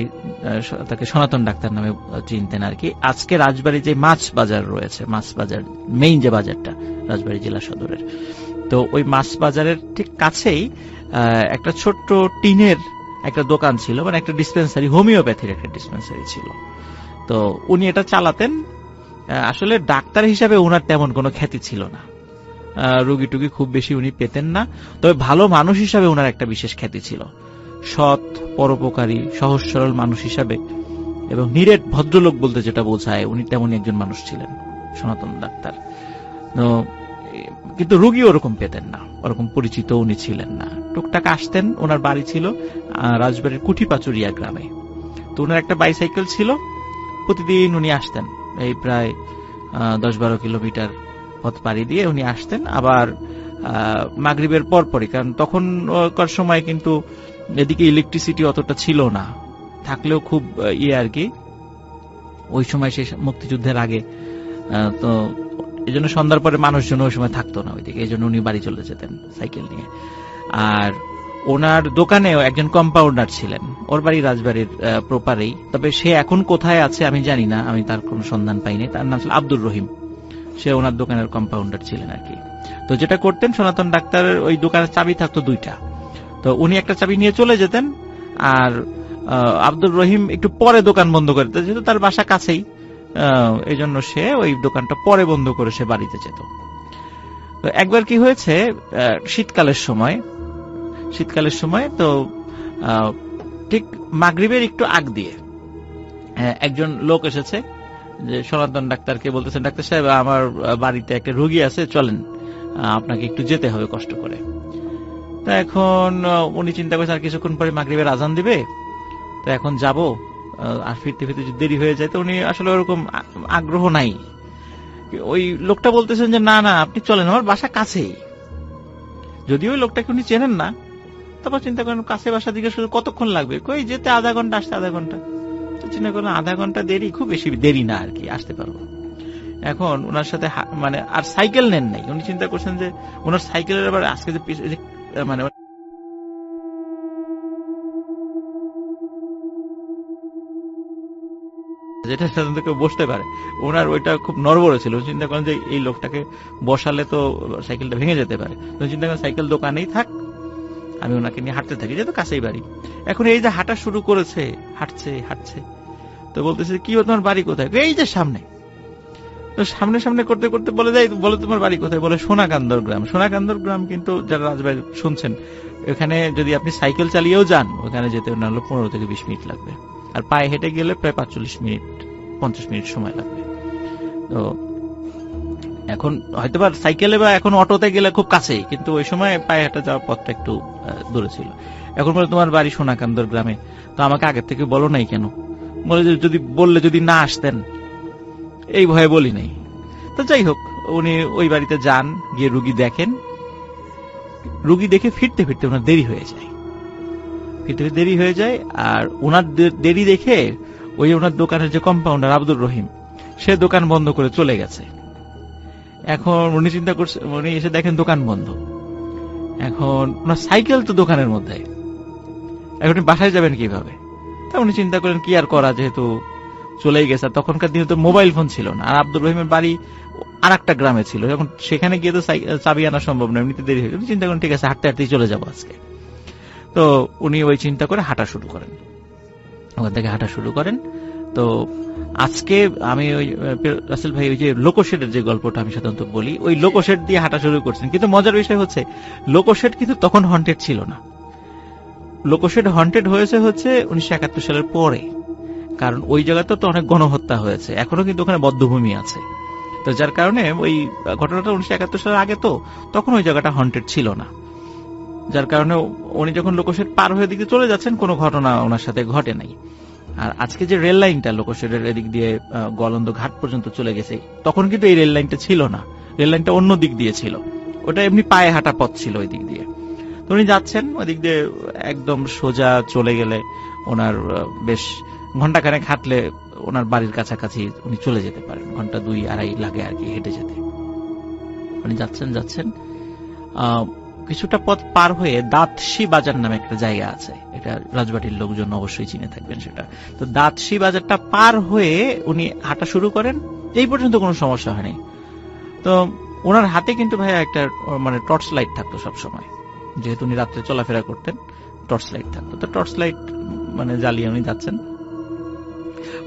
তাকে সনাতন ডাক্তার নামে চিনতেন আর কি। আজকে রাজবাড়ী যে মাছ বাজার রয়েছে, মাছ বাজার মেইন যে বাজারটা রাজবাড়ী জেলা সদরের, তো ওই মাছ বাজারের ঠিক কাছেই একটা ছোট্ট টিনের একটা দোকান ছিল, মানে একটা ডিসপেন্সারি, হোমিওপ্যাথির একটা ডিসপেন্সারি ছিল। তো উনি এটা চালাতেন। আসলে ডাক্তার হিসাবে ওনার তেমন কোনো খ্যাতি ছিল না, রোগী টুগী খুব বেশি উনি পেতেন না। তবে ভালো মানুষ হিসাবে ওনার একটা বিশেষ খ্যাতি ছিল, সৎ, পরোপকারী, সহজ সরল মানুষ হিসাবে এবং নিরেট ভদ্রলোক বলতে যেটা বোঝায়, উনি তেমনই একজন মানুষ ছিলেন সনাতন ডাক্তার। কিন্তু রোগী ওরকম পেতেন না, ওরকম পরিচিত উনি ছিলেন না। টুকটাক আসতেন, ওনার বাড়ি ছিল রাজবাড়ির কুঠিপাচুরিয়া গ্রামে। তো ওনার একটা বাইসাইকেল ছিল, প্রতিদিন উনি আসতেন, এই প্রায় 10-12 কিলোমিটার পথ পাড়ি দিয়ে উনি আসতেন আবার মাগরিবের পরপরই, কারণ তখনকার সময় কিন্তু এদিকে ইলেকট্রিসিটি অতটা ছিল না, থাকলেও খুব আর কি ওই সময় সেই মুক্তিযুদ্ধের আগে, তো এই জন্য সন্ধ্যার পরে মানুষজন ওই সময় থাকতো না ওইদিকে, এই জন্য উনি বাড়ি চলে যেতেন সাইকেল নিয়ে। আর ওনার দোকানেও একজন কম্পাউন্ডার ছিলেন, ওর বাড়ি রাজবাড়ির প্রপারেই, তবে সে এখন কোথায় আছে আমি জানি না, আমি তার কোনো সন্ধান পাইনি। তার নাম ছিল আব্দুর রহিম, সে ওনার দোকানের কম্পাউন্ডার ছিলেন আর কি। তো যেটা করতেন, সনাতন ডাক্তারের ওই দোকানের চাবি থাকতো 2টা, তো উনি একটা চাবি নিয়ে চলে যেতেন, আর আব্দুর রহিম একটু পরে দোকান বন্ধ করে দিতেন, যেহেতু তার বাসা কাছেই, এই জন্য সে ওই দোকানটা পরে বন্ধ করে সে বাড়িতে যেত। তো একবার কি হয়েছে, শীতকালের সময় তো ঠিক মাগরিবের একটু আগ দিয়ে একজন লোক এসেছে, যে সনাতন ডাক্তারকে বলতেছেন, ডাক্তার সাহেব আমার বাড়িতে একটা রোগী আছে, চলেন আপনাকে একটু যেতে হবে কষ্ট করে। তো এখন উনি চিন্তা করছেন আর কিছুক্ষণ পরে মাগরিবের আজান দিবে, তো এখন যাব, আর ফিরতে ফিরতে যদি দেরি হয়ে যায়, তো উনি আসলে ওরকম আগ্রহ নাই। ওই লোকটা বলতেছেন যে না না আপনি চলেন, আমার বাসা কাছেই। যদিও ওই লোকটাকে উনি চেনেন না, তারপর চিন্তা করেন কাছে বাসা দিকে শুধু কতক্ষণ লাগবে, কই যেতে আধা ঘন্টা, আসতে আধা ঘন্টা। তো চিন্তা করলেন আধা ঘন্টা দেরি, খুব বেশি দেরি না আর কি, আসতে পারবো। এখন ওনার সাথে মানে আর সাইকেল নেন নাই, উনি চিন্তা করছেন যে ওনার সাইকেলের আবার আজকে যে মানে যেটা সাধারণত কেউ বসতে পারে, ওনার ওইটা খুব নড়বড়ে ছিল। চিন্তা করেন যে এই লোকটাকে বসালে তো সাইকেলটা ভেঙে যেতে পারে, চিন্তা করেন সাইকেল দোকানেই থাক, আমি ওনাকে নিয়ে হাঁটতে থাকি, যেহেতু কাছেই বাড়ি। এখন এই যে হাঁটা শুরু করেছে, হাঁটছে, তো বলতেছে কি তোমার বাড়ি কোথায়, এই যে সামনে। তো সামনে করতে করতে বলে তোমার বাড়ি কোথায়, বলে সোনাকান্দর গ্রাম। সোনাকান্দর গ্রাম কিন্তু যারা রাজবাড়ি শুনছেন, এখানে যদি আপনি সাইকেল চালিয়েও যান, ওখানে যেতে না হলে 15 থেকে 20 মিনিট লাগবে, আর পায়ে হেঁটে গেলে প্রায় 50 মিনিট সময় লাগবে। তো এখন হয়তো বা সাইকেলে বা এখন অটোতে গেলে খুব কাছেই, কিন্তু ওই সময় পায়ে হেঁটে যাওয়ার পথটা একটু দূরে ছিল। এখন বলে তোমার বাড়ি সোনাকান্দর গ্রামে, তো আমাকে আগের থেকে বলো নাই কেন? বলে যদি না আসতেন, এই ভয়ে বলি নাই। তো যাই হোক, উনি ওই বাড়িতে যান, গিয়ে রুগী দেখেন, রুগী দেখে ফিরতে ওনার দেরি হয়ে যায়। আর ওনার দেরি দেখে ওই ওনার দোকানের যে কম্পাউন্ডার আব্দুর রহিম, সে দোকান বন্ধ করে চলে গেছে। এখন উনি চিন্তা করছে, উনি এসে দেখেন দোকান বন্ধ। এখন ওনার সাইকেল তো দোকানের মধ্যে, এখন বাসায় যাবেন কিভাবে? তা উনি চিন্তা করেন কি আর করা, যেহেতু চলেই গেছে। তখনকার দিনে তো মোবাইল ফোন ছিল না, আর আব্দুর রহিমের বাড়ি আর একটা গ্রামে ছিল, এখন সেখানে গিয়ে তো চাবি আনা সম্ভব নয়, এমনিতে দেরি হয়ে গেল। চিন্তা করেন ঠিক আছে, হাঁটতেই চলে যাবো আজকে। তো উনি ওই চিন্তা করে হাঁটা শুরু করেন, ওখান থেকে হাঁটা শুরু করেন। তো আজকে আমি ওই রাসেল ভাই ওই যে লোকোশেডের যে গল্পটা আমি সাধারণত বলি, ওই লোকোশেড দিয়ে হাঁটা শুরু করছেন। কিন্তু মজার বিষয় হচ্ছে, লোকোশেড কিন্তু তখন হন্টেড ছিল না। লোকোশেড হন্টেড হয়েছে 1971 সালের পরে, কারণ ওই জায়গাতে তো অনেক গণহত্যা হয়েছে, এখনো কিন্তু ওখানে বধ্যভূমি আছে। তো যার কারণে ওই ঘটনাটা 1971 সালের আগে, তো তখন ওই জায়গাটা হন্টেড ছিল না। যার কারণে উনি যখন লোকোশেড পার হয়ে দিকে চলে যাচ্ছেন, কোনো ঘটনা ওনার সাথে ঘটে নাই। আর আজকে যে রেল লাইনটা লোকোশেডের এদিক দিয়ে গলন্দ ঘাট পর্যন্ত চলে গেছে, তখন কিন্তু এই রেল লাইনটা ছিল না, রেল লাইনটা অন্য দিক দিয়ে ছিল, ওটা এমনি পায়ে হাঁটা পথ ছিল ওই দিক দিয়ে। তো উনি যাচ্ছেন ওই দিক দিয়ে, একদম সোজা চলে গেলে ওনার বেশ ঘন্টাখানেক হাঁটলে ওনার বাড়ির কাছাকাছি উনি চলে যেতে পারেন, ঘন্টা 2-2.5 লাগে আর কি হেঁটে যেতে। উনি যাচ্ছেন কিছুটা পথ পার হয়ে দাঁতশি বাজার নামে একটা জায়গা আছে, এটা রাজবাড়ির লোকজন অবশ্যই চিনে থাকবেন সেটা। তো দাঁতশি বাজারটা পার হয়ে উনি হাঁটা শুরু করেন, এই পর্যন্ত কোনো সমস্যা হয়নি। তো ওনার হাতে কিন্তু ভাইয়া একটা মানে টর্চ লাইট থাকতো সবসময়, যেহেতু উনি রাত্রে চলাফেরা করতেন, টর্চ লাইট থাকতো। তো টর্চ লাইট মানে জ্বালিয়ে উনি যাচ্ছেন।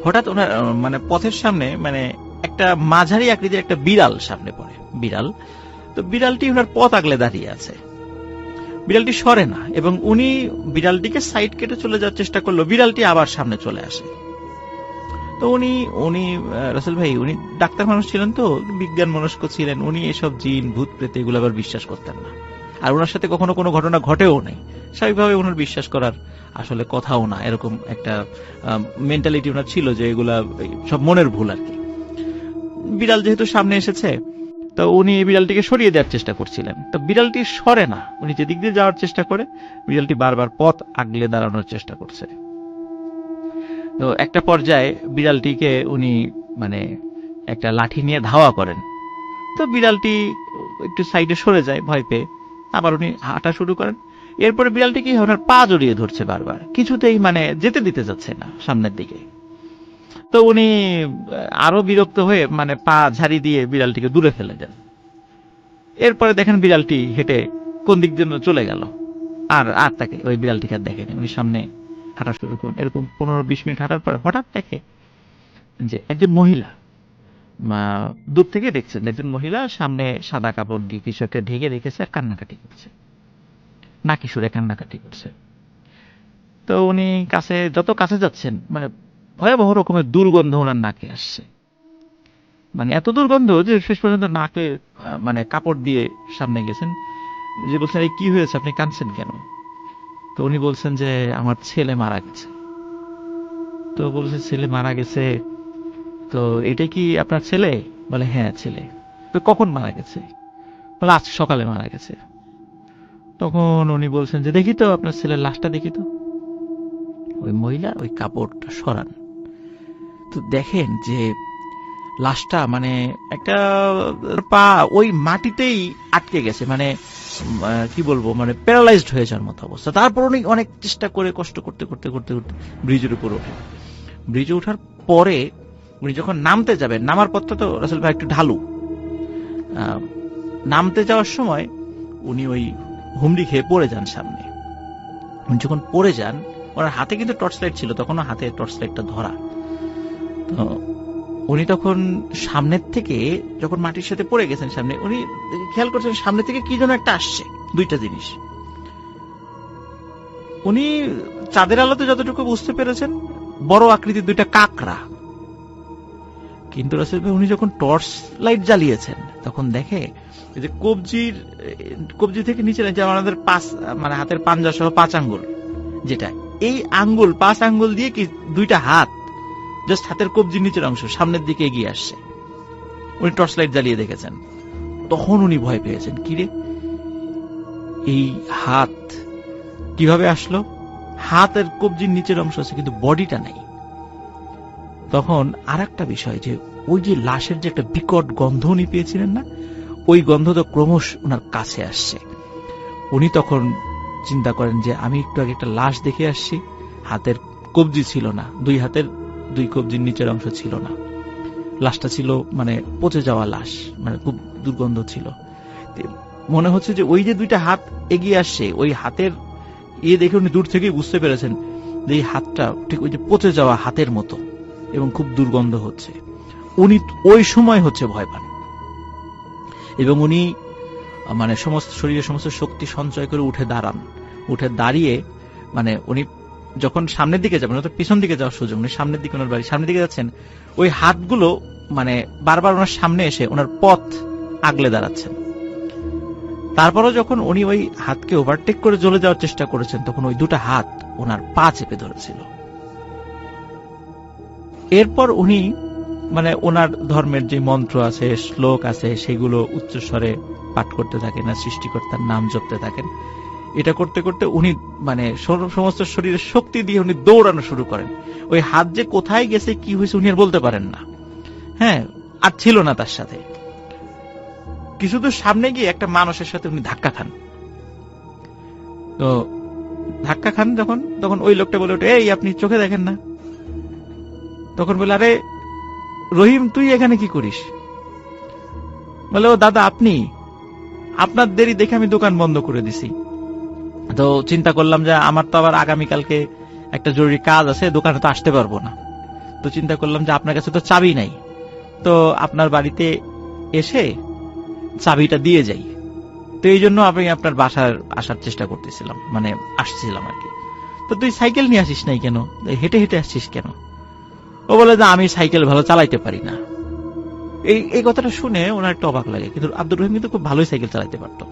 হঠাৎ ওনার মানে পথের সামনে মানে একটা মাঝারি আকৃতির একটা বিড়াল সামনে পড়ে, বিড়াল। তো বিড়ালটি ওনার পথ আগলে দাঁড়িয়ে আছে, বিড়ালটি সরে না, এবং উনি বিড়ালটিকে সাইড কেটে চলে যাওয়ার চেষ্টা করলো, বিড়ালটি আবার সামনে চলে আসে। তো উনি রাসেল ভাই উনি ডাক্তার মানুষ ছিলেন, তো বিজ্ঞান মনস্ক ছিলেন, উনি এসব জিন ভূত প্রেত এগুলো আবার বিশ্বাস করতেন না, আর ওনার সাথে কখনো কোনো ঘটনা ঘটেও নেই, স্বাভাবিকভাবে ওনার বিশ্বাস করার আসলে কথাও না, এরকম একটা মেন্টালিটি ওনার ছিল যে এগুলা সব মনের ভুল আর কি। বিড়াল যেহেতু সামনে এসেছে, তো উনি বিড়ালটিকে সরিয়ে দেওয়ার চেষ্টা করছিলেন, তো বিড়ালটি সরে না, উনি যেদিক দিয়ে যাওয়ার চেষ্টা করে বিড়ালটি বারবার পথ আগলে দাঁড়ানোর চেষ্টা করছে। তো একটা পর্যায়ে বিড়ালটিকে উনি মানে একটা লাঠি নিয়ে ধাওয়া করেন, তো বিড়ালটি একটু সাইডে সরে যায় ভয় পেয়ে, আবার উনি হাঁটা শুরু করেন। এরপরে বিড়ালটি কি ওনার পা জড়িয়ে ধরছে বারবার, কিছুতেই মানে যেতে দিতে যাচ্ছে না সামনের দিকে। তো উনি আরো বিরক্ত হয়ে মানে পা ঝাড়ি দিয়ে বিড়ালটিকে দূরে ফেলে দেন। এরপরে দেখেন বিড়ালটি হেঁটে কোন দিক দিয়ে চলে গেল, আর আর তাকে ওই বিড়ালটিকে আর দেখেনি। উনি সামনে হাঁটা শুরু করুন, এরকম 15-20 মিনিট হাঁটার পরে হঠাৎ দেখে যে একজন মহিলা দূর থেকে দেখছেন, একজন মহিলা সামনে সাদা কাপড় দিয়ে কিছু একটা ঢেকে রেখেছে আর কান্নাকাটি করছে, নাকি সুরে কান্নাকাটি করছে। তো উনি যত কাছে যাচ্ছেন মানে ভয়াবহ রকমের দুর্গন্ধ ওনার নাকে আসছে, মানে এত দুর্গন্ধ যে শেষ পর্যন্ত নাকে মানে কাপড় দিয়ে সামনে গেছেন, যে বলছেন এই কি হয়েছে, আপনি কাঁদছেন কেন? তো উনি বলছেন যে আমার ছেলে মারা গেছে। তো বলছে ছেলে মারা গেছে, তো এটা কি আপনার ছেলে? বলে হ্যাঁ ছেলে। তো কখন মারা গেছে? বলে আজ সকালে মারা গেছে। তখন উনি বলছেন যে দেখি তো আপনার ছেলের লাশটা দেখি তো। ওই মহিলা ওই কাপড়টা সরান, তো দেখেন যে লাশটা মানে একটা পা ওই মাটিতেই আটকে গেছে, মানে কি বলবো মানে প্যারালাইজড হয়ে যাওয়ার মতো অবস্থা। তারপর উনি অনেক চেষ্টা করে কষ্ট করতে করতে করতে করতে ব্রিজের উপর ওঠে। ব্রিজে ওঠার পরে উনি যখন নামতে যাবেন, নামার পথটা তো রাসেল ভাই একটু ঢালু, নামতে যাওয়ার সময় উনি ওই হুমড়ি খেয়ে পড়ে যান সামনে। উনি যখন পড়ে যান, ওনার হাতে কিন্তু টর্চ লাইট ছিল, তখনও হাতে টর্চ লাইটটা ধরা। তো উনি তখন সামনের থেকে যখন মাটির সাথে পড়ে গেছেন সামনে, উনি খেয়াল করছেন সামনে থেকে কি যেন একটা আসছে, দুইটা জিনিস। উনি চাঁদের আলোতে যতটুকু বুঝতে পেরেছেন বড় আকৃতির দুইটা কাকড়া। কিন্তু রাসেল ভাই উনি যখন টর্চ লাইট জ্বালিয়েছেন তখন দেখে যে কবজি থেকে নিচে যে আমাদের মানে হাতের পাঞ্জা সহ 5 আঙ্গুল, যেটা এই আঙ্গুল 5 আঙ্গুল দিয়ে কি দুইটা হাত জাস্ট হাতের কবজির নিচের অংশ সামনের দিকে এগিয়ে আসছে। উনি টর্চ লাইট জ্বালিয়ে দেখেছেন, তখন উনি ভয় পেয়েছেন, কিরে এই হাত কিভাবে আসলো? হাতের কবজির নিচের অংশ আছে কিন্তু বডিটা নাই। তখন আর একটা বিষয় যে ওই যে লাশের যে একটা বিকট গন্ধ উনি পেয়েছিলেন না, ওই গন্ধ তো ক্রমশ ওনার কাছে আসছে। উনি তখন চিন্তা করেন যে আমি একটু আগে একটা লাশ দেখে আসছি, হাতের কবজি ছিল না, দুই হাতের 2 কবজির নিচের অংশ ছিল না, লাশটা ছিল মানে পচে যাওয়া লাশ, মানে খুব দুর্গন্ধ ছিল। মনে হচ্ছে যে ওই যে 2টা হাত এগিয়ে আসছে, ওই হাতের দেখে উনি দূর থেকেই বুঝতে পেরেছেন যে এই হাতটা ঠিক ওই যে পচে যাওয়া হাতের মতো এবং খুব দুর্গন্ধ হচ্ছে। উনি ওই সময় হচ্ছে ভয় পান এবং উনি মানে শরীরের সমস্ত শক্তি সঞ্চয় করে উঠে দাঁড়ান। উঠে দাঁড়িয়ে মানে উনি যখন সামনের দিকে যাবেন, তো পিছন দিকে যাওয়ার সুযোগ নেই, সামনের দিকে ওনার বাড়ি, সামনের দিকে যাচ্ছেন, ওই হাতগুলো মানে বারবার ওনার সামনে এসে ওনার পথ আগলে দাঁড়াচ্ছেন। তারপরও যখন উনি ওই হাতকে ওভারটেক করে চলে যাওয়ার চেষ্টা করেছেন, তখন ওই 2টা হাত ওনার পা চেপে ধরেছিল। এরপর উনি মানে ওনার ধর্মের যে মন্ত্র আছে, শ্লোক আছে, সেগুলো উচ্চস্বরে পাঠ করতে থাকেন আর সৃষ্টিকর্তার নাম জপতে থাকেন। এটা করতে করতে উনি মানে সমস্ত শরীরের শক্তি দিয়ে উনি দৌড়ানো শুরু করেন। ওই হাত যে কোথায় গেছে কি হয়েছে উনি আর বলতে পারেন না, হ্যাঁ আর ছিল না তার সাথে। কিছু দূর সামনে গিয়ে একটা মানুষের সাথে উনি ধাক্কা খান। তো ধাক্কা খান তখন ওই লোকটা বলে ওঠে, এই আপনি চোখে দেখেন না? তখন বলে, আরে রহিম তুই এখানে কি করিস? বলে, ও দাদা আপনি, আপনার দেরি দেখে আমি দোকান বন্ধ করে দিছি। তো চিন্তা করলাম যে আমার তো আবার আগামীকালকে একটা জরুরি কাজ আছে, দোকানে তো আসতে পারবো না। তো চিন্তা করলাম যে আপনার কাছে তো চাবি নাই, তো আপনার বাড়িতে এসে চাবিটা দিয়ে যাই। তো এই জন্য আমি আপনার বাসার আসার চেষ্টা করতেছিলাম, মানে আসছিলাম আর কি। তো তুই সাইকেল নিয়ে আসিস নাই কেন? হেঁটে হেঁটে আসছিস কেন? ও বলে যে আমি সাইকেল ভালো চালাইতে পারি না। এই কথাটা শুনে ওনার একটা অবাক লাগে, কিন্তু আব্দুর রহিম কিন্তু খুব ভালোই সাইকেল চালাইতে পারতো,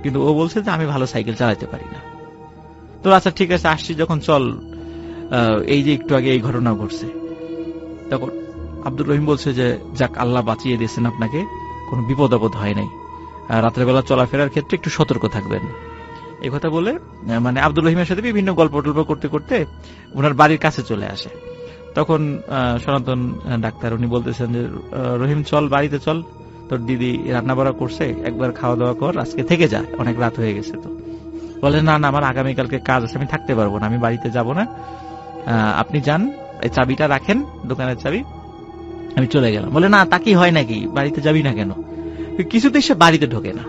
কিন্তু ও বলছে যে আমি ভালো সাইকেল চালাইতে পারি না। তো আচ্ছা ঠিক আছে আসছি যখন, চল এই যে একটু আগে এই ঘটনা ঘটছে। তখন আব্দুর রহিম বলছে যে যাক আল্লাহ বাঁচিয়ে দিয়েছেন আপনাকে, কোনো বিপদ আপদ হয় নাই, রাত্রেবেলা চলাফেরার ক্ষেত্রে একটু সতর্ক থাকবেন। এই কথা বলে মানে আব্দুর রহিমের সাথে বিভিন্ন গল্প টল্প করতে করতে ওনার বাড়ির কাছে চলে আসে। তখন সনাতন ডাক্তার উনি বলতেছেন যে রহিম চল বাড়িতে চল, তোর দিদি রান্না বাড়া করছে, একবার খাওয়া দাওয়া কর, আজকে থেকে যা, অনেক রাত হয়ে গেছে। তো বলে না না, আমার আগামীকালকে কাজ আছে, আমি থাকতে পারবো না, আমি বাড়িতে যাব না, আপনি যান, এই চাবিটা রাখেন, দোকানের চাবি, আমি চলে গেলাম। বলে না, তা কি হয় নাকি, বাড়িতে যাবি না কেন? কিছুতেই সে বাড়িতে ঢোকে না।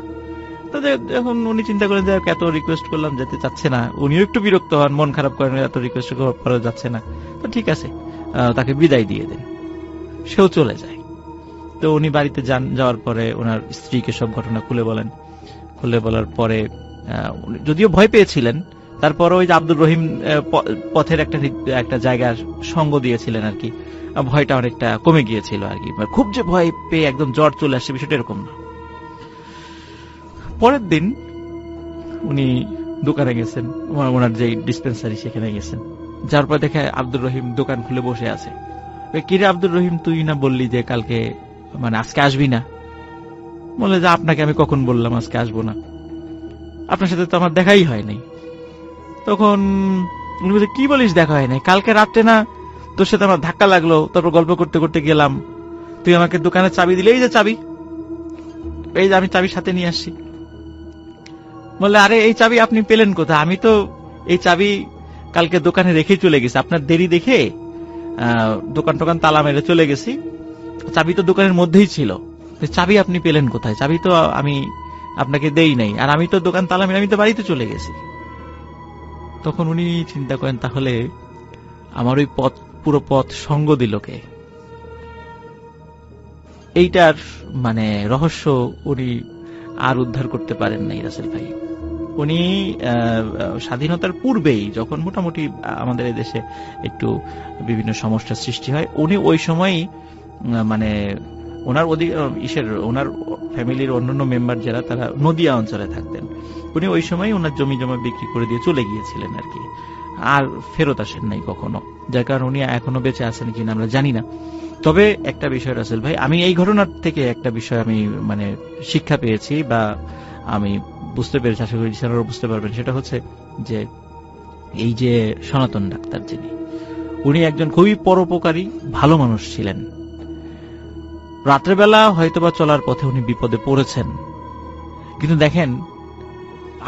তো যখন উনি চিন্তা করেন যে এত রিকোয়েস্ট করলাম যেতে চাচ্ছে না, উনিও একটু বিরক্ত হন, মন খারাপ করেন, এত রিকোয়েস্ট করা যাচ্ছে না, তো ঠিক আছে তাকে বিদায় দিয়ে দেন, সেও চলে যায়। তো উনি বাড়িতে যান, যাওয়ার পরে ওনার স্ত্রীকে সব ঘটনা খুলে বলেন। খুলে বলার পরে যদিও ভয় পেয়েছিলেন, তারপরে ওই যে আব্দুর রহিম পথের একটা জায়গার সঙ্গ দিয়েছিলেন আর কি, ভয়টা অনেকটা কমে গিয়েছিল আর কি। খুব যে ভয় পেয়ে একদম জ্বর চলে আসছে বিষয়টা এরকম না। পরের দিন উনি দোকানে গেছেন, ওনার যে ডিসপেন্সারি সেখানে গেছেন, যার পর দেখে আব্দুর রহিম দোকান খুলে বসে আছে। কিরে আব্দুর রহিম, তুই না বললি যে কালকে মানে আজকে আসবি না? বলে যে আপনাকে আমি কখন বললাম আজকে আসবো না, আপনার সাথে তো আমার দেখাই হয় নাই। তখন উনি বলছে কি বলিস দেখা হয় নাই? কালকে রাত্রে না তোর সাথে আমার ধাক্কা লাগলো, তারপর গল্প করতে করতে গেলাম, তুই আমাকে দোকানের চাবি দিলে, এই যে চাবি, এই যে আমি চাবি সাথে নিয়ে আসছি। বলে আরে এই চাবি আপনি পেলেন কোথায়? আমি তো এই চাবি কালকে দোকানে রেখেই চলে গেছি, আপনার দেরি দেখে দোকান টোকান তালা মেরে চলে গেছি, চাবি তো দোকানের মধ্যেই ছিল, চাবি আপনি পেলেন কোথায়? চাবি তো আমি আপনাকে দেই নাই, আর আমি তো দোকান তালা মেরে আমি তো বাড়িতে চলে গেছি। তখন উনি চিন্তা করেন তাহলে আমার ওই পুরো পথ সঙ্গ দিল কে? এইটার মানে রহস্য উনি আর উদ্ধার করতে পারেন নাই রাসেল ভাই। উনি স্বাধীনতার পূর্বেই যখন মোটামুটি আমাদের দেশে একটু বিভিন্ন সমস্যার সৃষ্টি হয়, উনি ওই সময়ই মানে ওনার ওনার ফ্যামিলির অন্যান্য মেম্বার যারা তারা নদিয়া অঞ্চলে থাকতেন, উনি ওই সময় ওনার জমি জমা বিক্রি করে দিয়ে চলে গিয়েছিলেন আর কি, আর ফেরত আসেন নাই কখনো, যার কারণে উনি এখনো বেঁচে আছেন কিনা আমরা জানি না। তবে একটা বিষয় রাসেল ভাই, আমি এই ঘটনার থেকে একটা বিষয় আমি মানে শিক্ষা পেয়েছি বা আমি বুঝতে পেরেছি, আশা করি আপনারাও বুঝতে পারবেন, সেটা হচ্ছে যে এই যে সনাতন ডাক্তার যিনি, উনি একজন খুবই পরোপকারী ভালো মানুষ ছিলেন। রাত্রেবেলা হয়তোবা চলার পথে উনি বিপদে পড়েছেন, কিন্তু দেখেন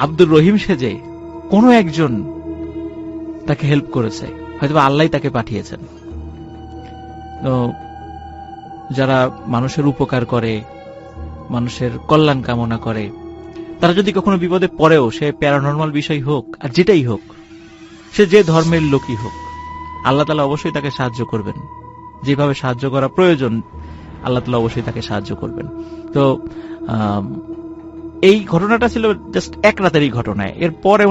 আব্দুর রহিম সেজে কোনো একজন তাকে হেল্প করেছে, হয়তোবা আল্লাহ তাকে পাঠিয়েছেন। তো যারা মানুষের উপকার করে, মানুষের কল্যাণ কামনা করে, তারা যদি কখনো বিপদে পড়েও, সে প্যারানর্মাল বিষয় হোক আর যেটাই হোক, সে যে ধর্মের লোকই হোক, আল্লাহ তাআলা অবশ্যই তাকে সাহায্য করবেন, যেভাবে সাহায্য করা প্রয়োজন আল্লাহ তাআলা অবশ্যই তাকে সাহায্য করবেন। তো এই ঘটনাটা ছিল জাস্ট এক রাতেরই ঘটনা। এরপরে